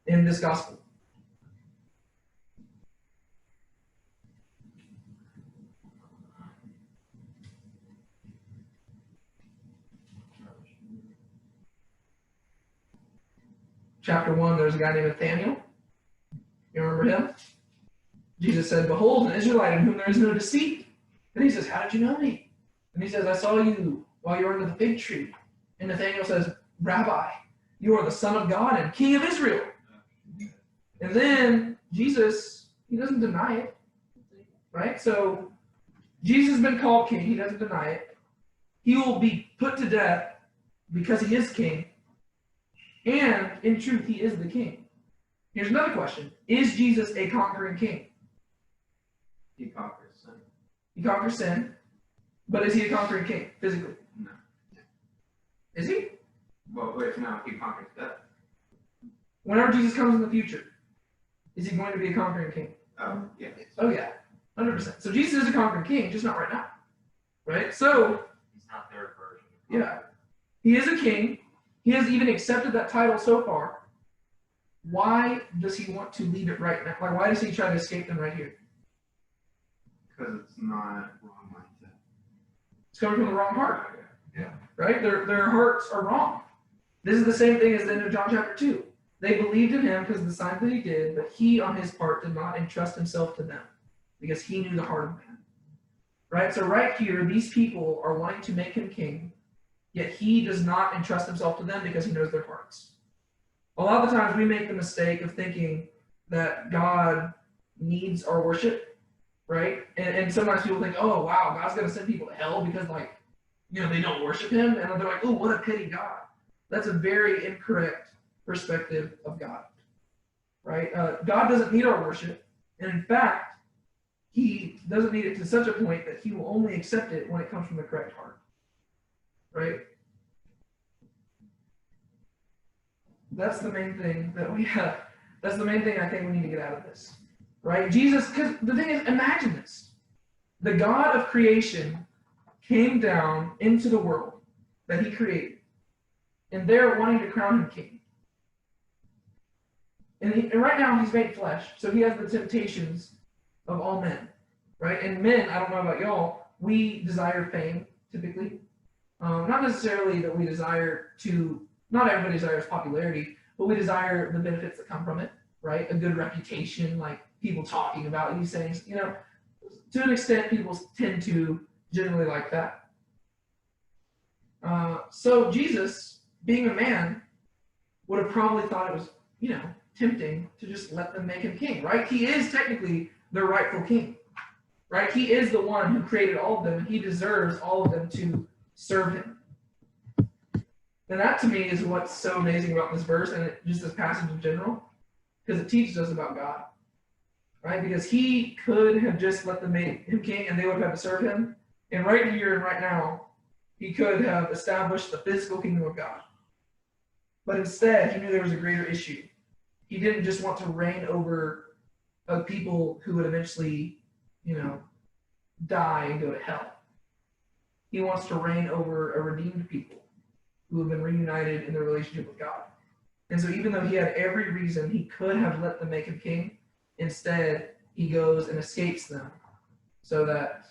in this gospel? chapter 1, there's a guy named Nathaniel. You remember him? Jesus said, "Behold, an Israelite in whom there is no deceit." And he says, "How did you know me?" And he says, "I saw you while you were under the fig tree." And Nathaniel says, "Rabbi, you are the Son of God and King of Israel." And then Jesus, he doesn't deny it, right? So Jesus has been called king. He doesn't deny it. He will be put to death because he is king. And in truth, he is the king. Here's another question. Is Jesus a conquering king? He conquers sin. He conquers sin, but is he a conquering king physically? No. Is he? Well, wait, no, he conquers death. Whenever Jesus comes in the future, is he going to be a conquering king? Oh, yeah. Oh yeah, 100%. So Jesus is a conquering king, just not right now, right? So He's not their version. yeah, he is a king. He has even accepted that title so far. Why does he want to leave it right now? Like, why does he try to escape them right here? Because it's not Wrong mindset. It's coming from the wrong heart, Yeah. right? Their hearts are wrong. This is the same thing as the end of John chapter 2. They believed in him because of the signs that he did, but he, on his part, did not entrust himself to them because he knew the heart of man. Right? So right here, these people are wanting to make him king, yet he does not entrust himself to them because he knows their hearts. A lot of the times we make the mistake of thinking that God needs our worship, right? And sometimes people think, oh, wow, God's going to send people to hell because, like, they don't worship him. And they're like, oh, what a pity God. That's a very incorrect perspective of God, right? God doesn't need our worship. And in fact, he doesn't need it to such a point that he will only accept it when it comes from the correct heart, right? That's the main thing that we have. That's the main thing I think we need to get out of this, right? Jesus, because the thing is, imagine this. The God of creation came down into the world that he created, and they're wanting to crown him king. And right now he's made flesh, so he has the temptations of all men, right? And men, I don't know about y'all, we desire fame, typically. Not necessarily that we desire to, not everybody desires popularity, but we desire the benefits that come from it, right? A good reputation, like people talking about you, saying, to an extent, people tend to generally like that. So Jesus, being a man, would have probably thought it was, tempting to just let them make him king, right? He is technically their rightful king, right? He is the one who created all of them, and he deserves all of them to serve him. And that to me is what's so amazing about this verse and just this passage in general, because it teaches us about God, right? Because he could have just let them make him king and they would have had to serve him. And right here and right now, he could have established the physical kingdom of God. But instead, he knew there was a greater issue. He didn't just want to reign over a people who would eventually, die and go to hell. He wants to reign over a redeemed people who have been reunited in their relationship with God. And so even though he had every reason he could have let them make him king, instead he goes and escapes them so that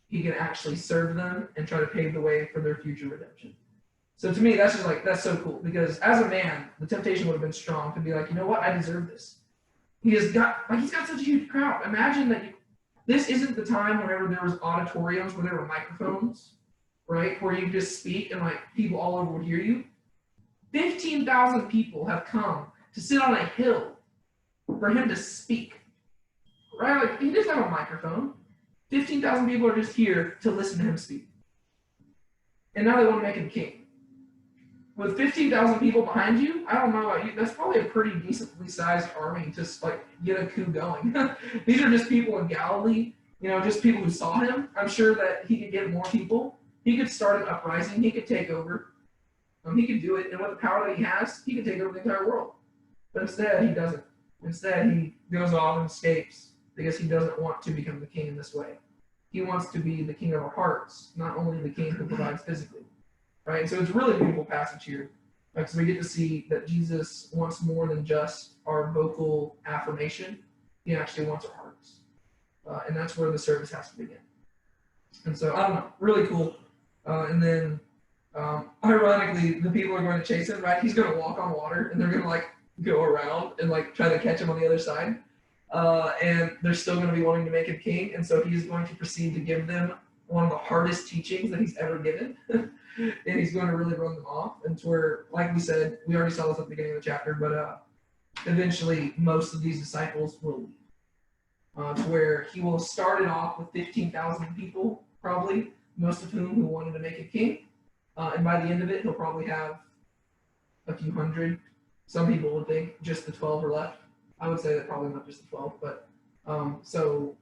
he can actually serve them and try to pave the way for their future redemption. So to me, that's that's so cool, because as a man, the temptation would have been strong to be like, you know what, I deserve this. He's got such a huge crowd. Imagine that this isn't the time whenever there was auditoriums where there were microphones, right, where you just speak and people all over would hear you. 15,000 people have come to sit on a hill for him to speak, right? He doesn't have a microphone. 15,000 people are just here to listen to him speak. And now they want to make him king. With 15,000 people behind you, I don't know about you, that's probably a pretty decently sized army to get a coup going. These are just people in Galilee, just people who saw him. I'm sure that he could get more people. He could start an uprising. He could take over. He could do it. And with the power that he has, he could take over the entire world. But instead, he doesn't. Instead, he goes off and escapes because he doesn't want to become the king in this way. He wants to be the king of our hearts, not only the king who provides physically. Right? And so it's a really beautiful passage here. So we get to see that Jesus wants more than just our vocal affirmation. He actually wants our hearts. And that's where the service has to begin. And so, I don't know, really cool. And then, ironically, the people are going to chase him, right? He's going to walk on water, and they're going to go around and like try to catch him on the other side. And they're still going to be wanting to make him king, and so he's going to proceed to give them one of the hardest teachings that he's ever given. And he's going to really run them off. And to where, like we said, we already saw this at the beginning of the chapter, but eventually most of these disciples will leave. To where he will have started off with 15,000 people, probably, most of whom who wanted to make him king. And by the end of it, he'll probably have a few hundred. Some people would think just the 12 are left. I would say that probably not just the 12, but so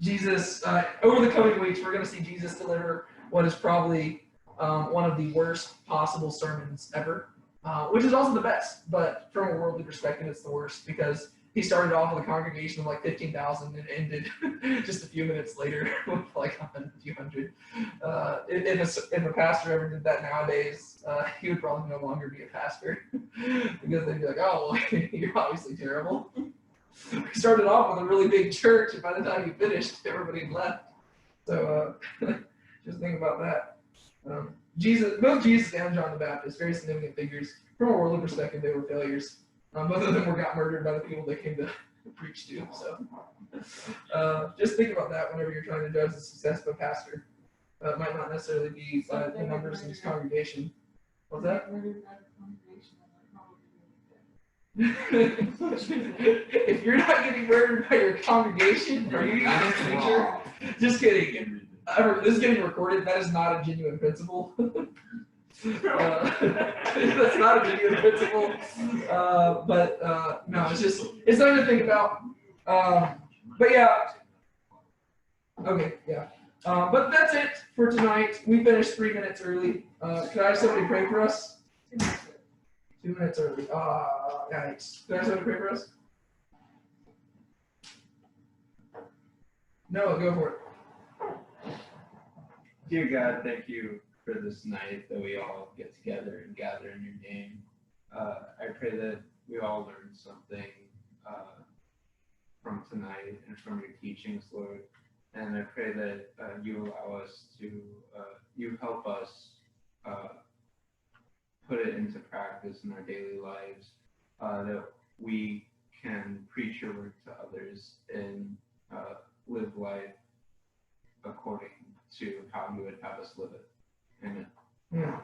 Jesus, over the coming weeks, we're going to see Jesus deliver what is probably one of the worst possible sermons ever, which is also the best, but from a worldly perspective, it's the worst because he started off with a congregation of like 15,000 and ended just a few minutes later with like a few hundred. If a pastor ever did that nowadays, he would probably no longer be a pastor because they'd be like, oh, well, you're obviously terrible. He started off with a really big church, and by the time he finished, everybody had left. So just think about that. Both Jesus and John the Baptist, very significant figures. From a worldly perspective, they were failures. Both of them got murdered by the people they came to preach to. So just think about that whenever you're trying to judge the success of a pastor. It might not necessarily be by the numbers in his congregation. What's that? If you're not getting murdered by your congregation, are you even a preacher? Just kidding. This is getting recorded. That is not a genuine principle. That's not a genuine principle. But no, it's something to think about. But yeah. Okay, yeah. But that's it for tonight. We finished 3 minutes early. Could I have somebody pray for us? 2 minutes early. Yikes. Could I have somebody pray for us? No, go for it. Dear God, thank you for this night that we all get together and gather in your name. I pray that we all learn something from tonight and from your teachings, Lord. And I pray that you allow us to, you help us put it into practice in our daily lives, that we can preach your word to others and live life according to how you would have us live it. Amen. Yeah.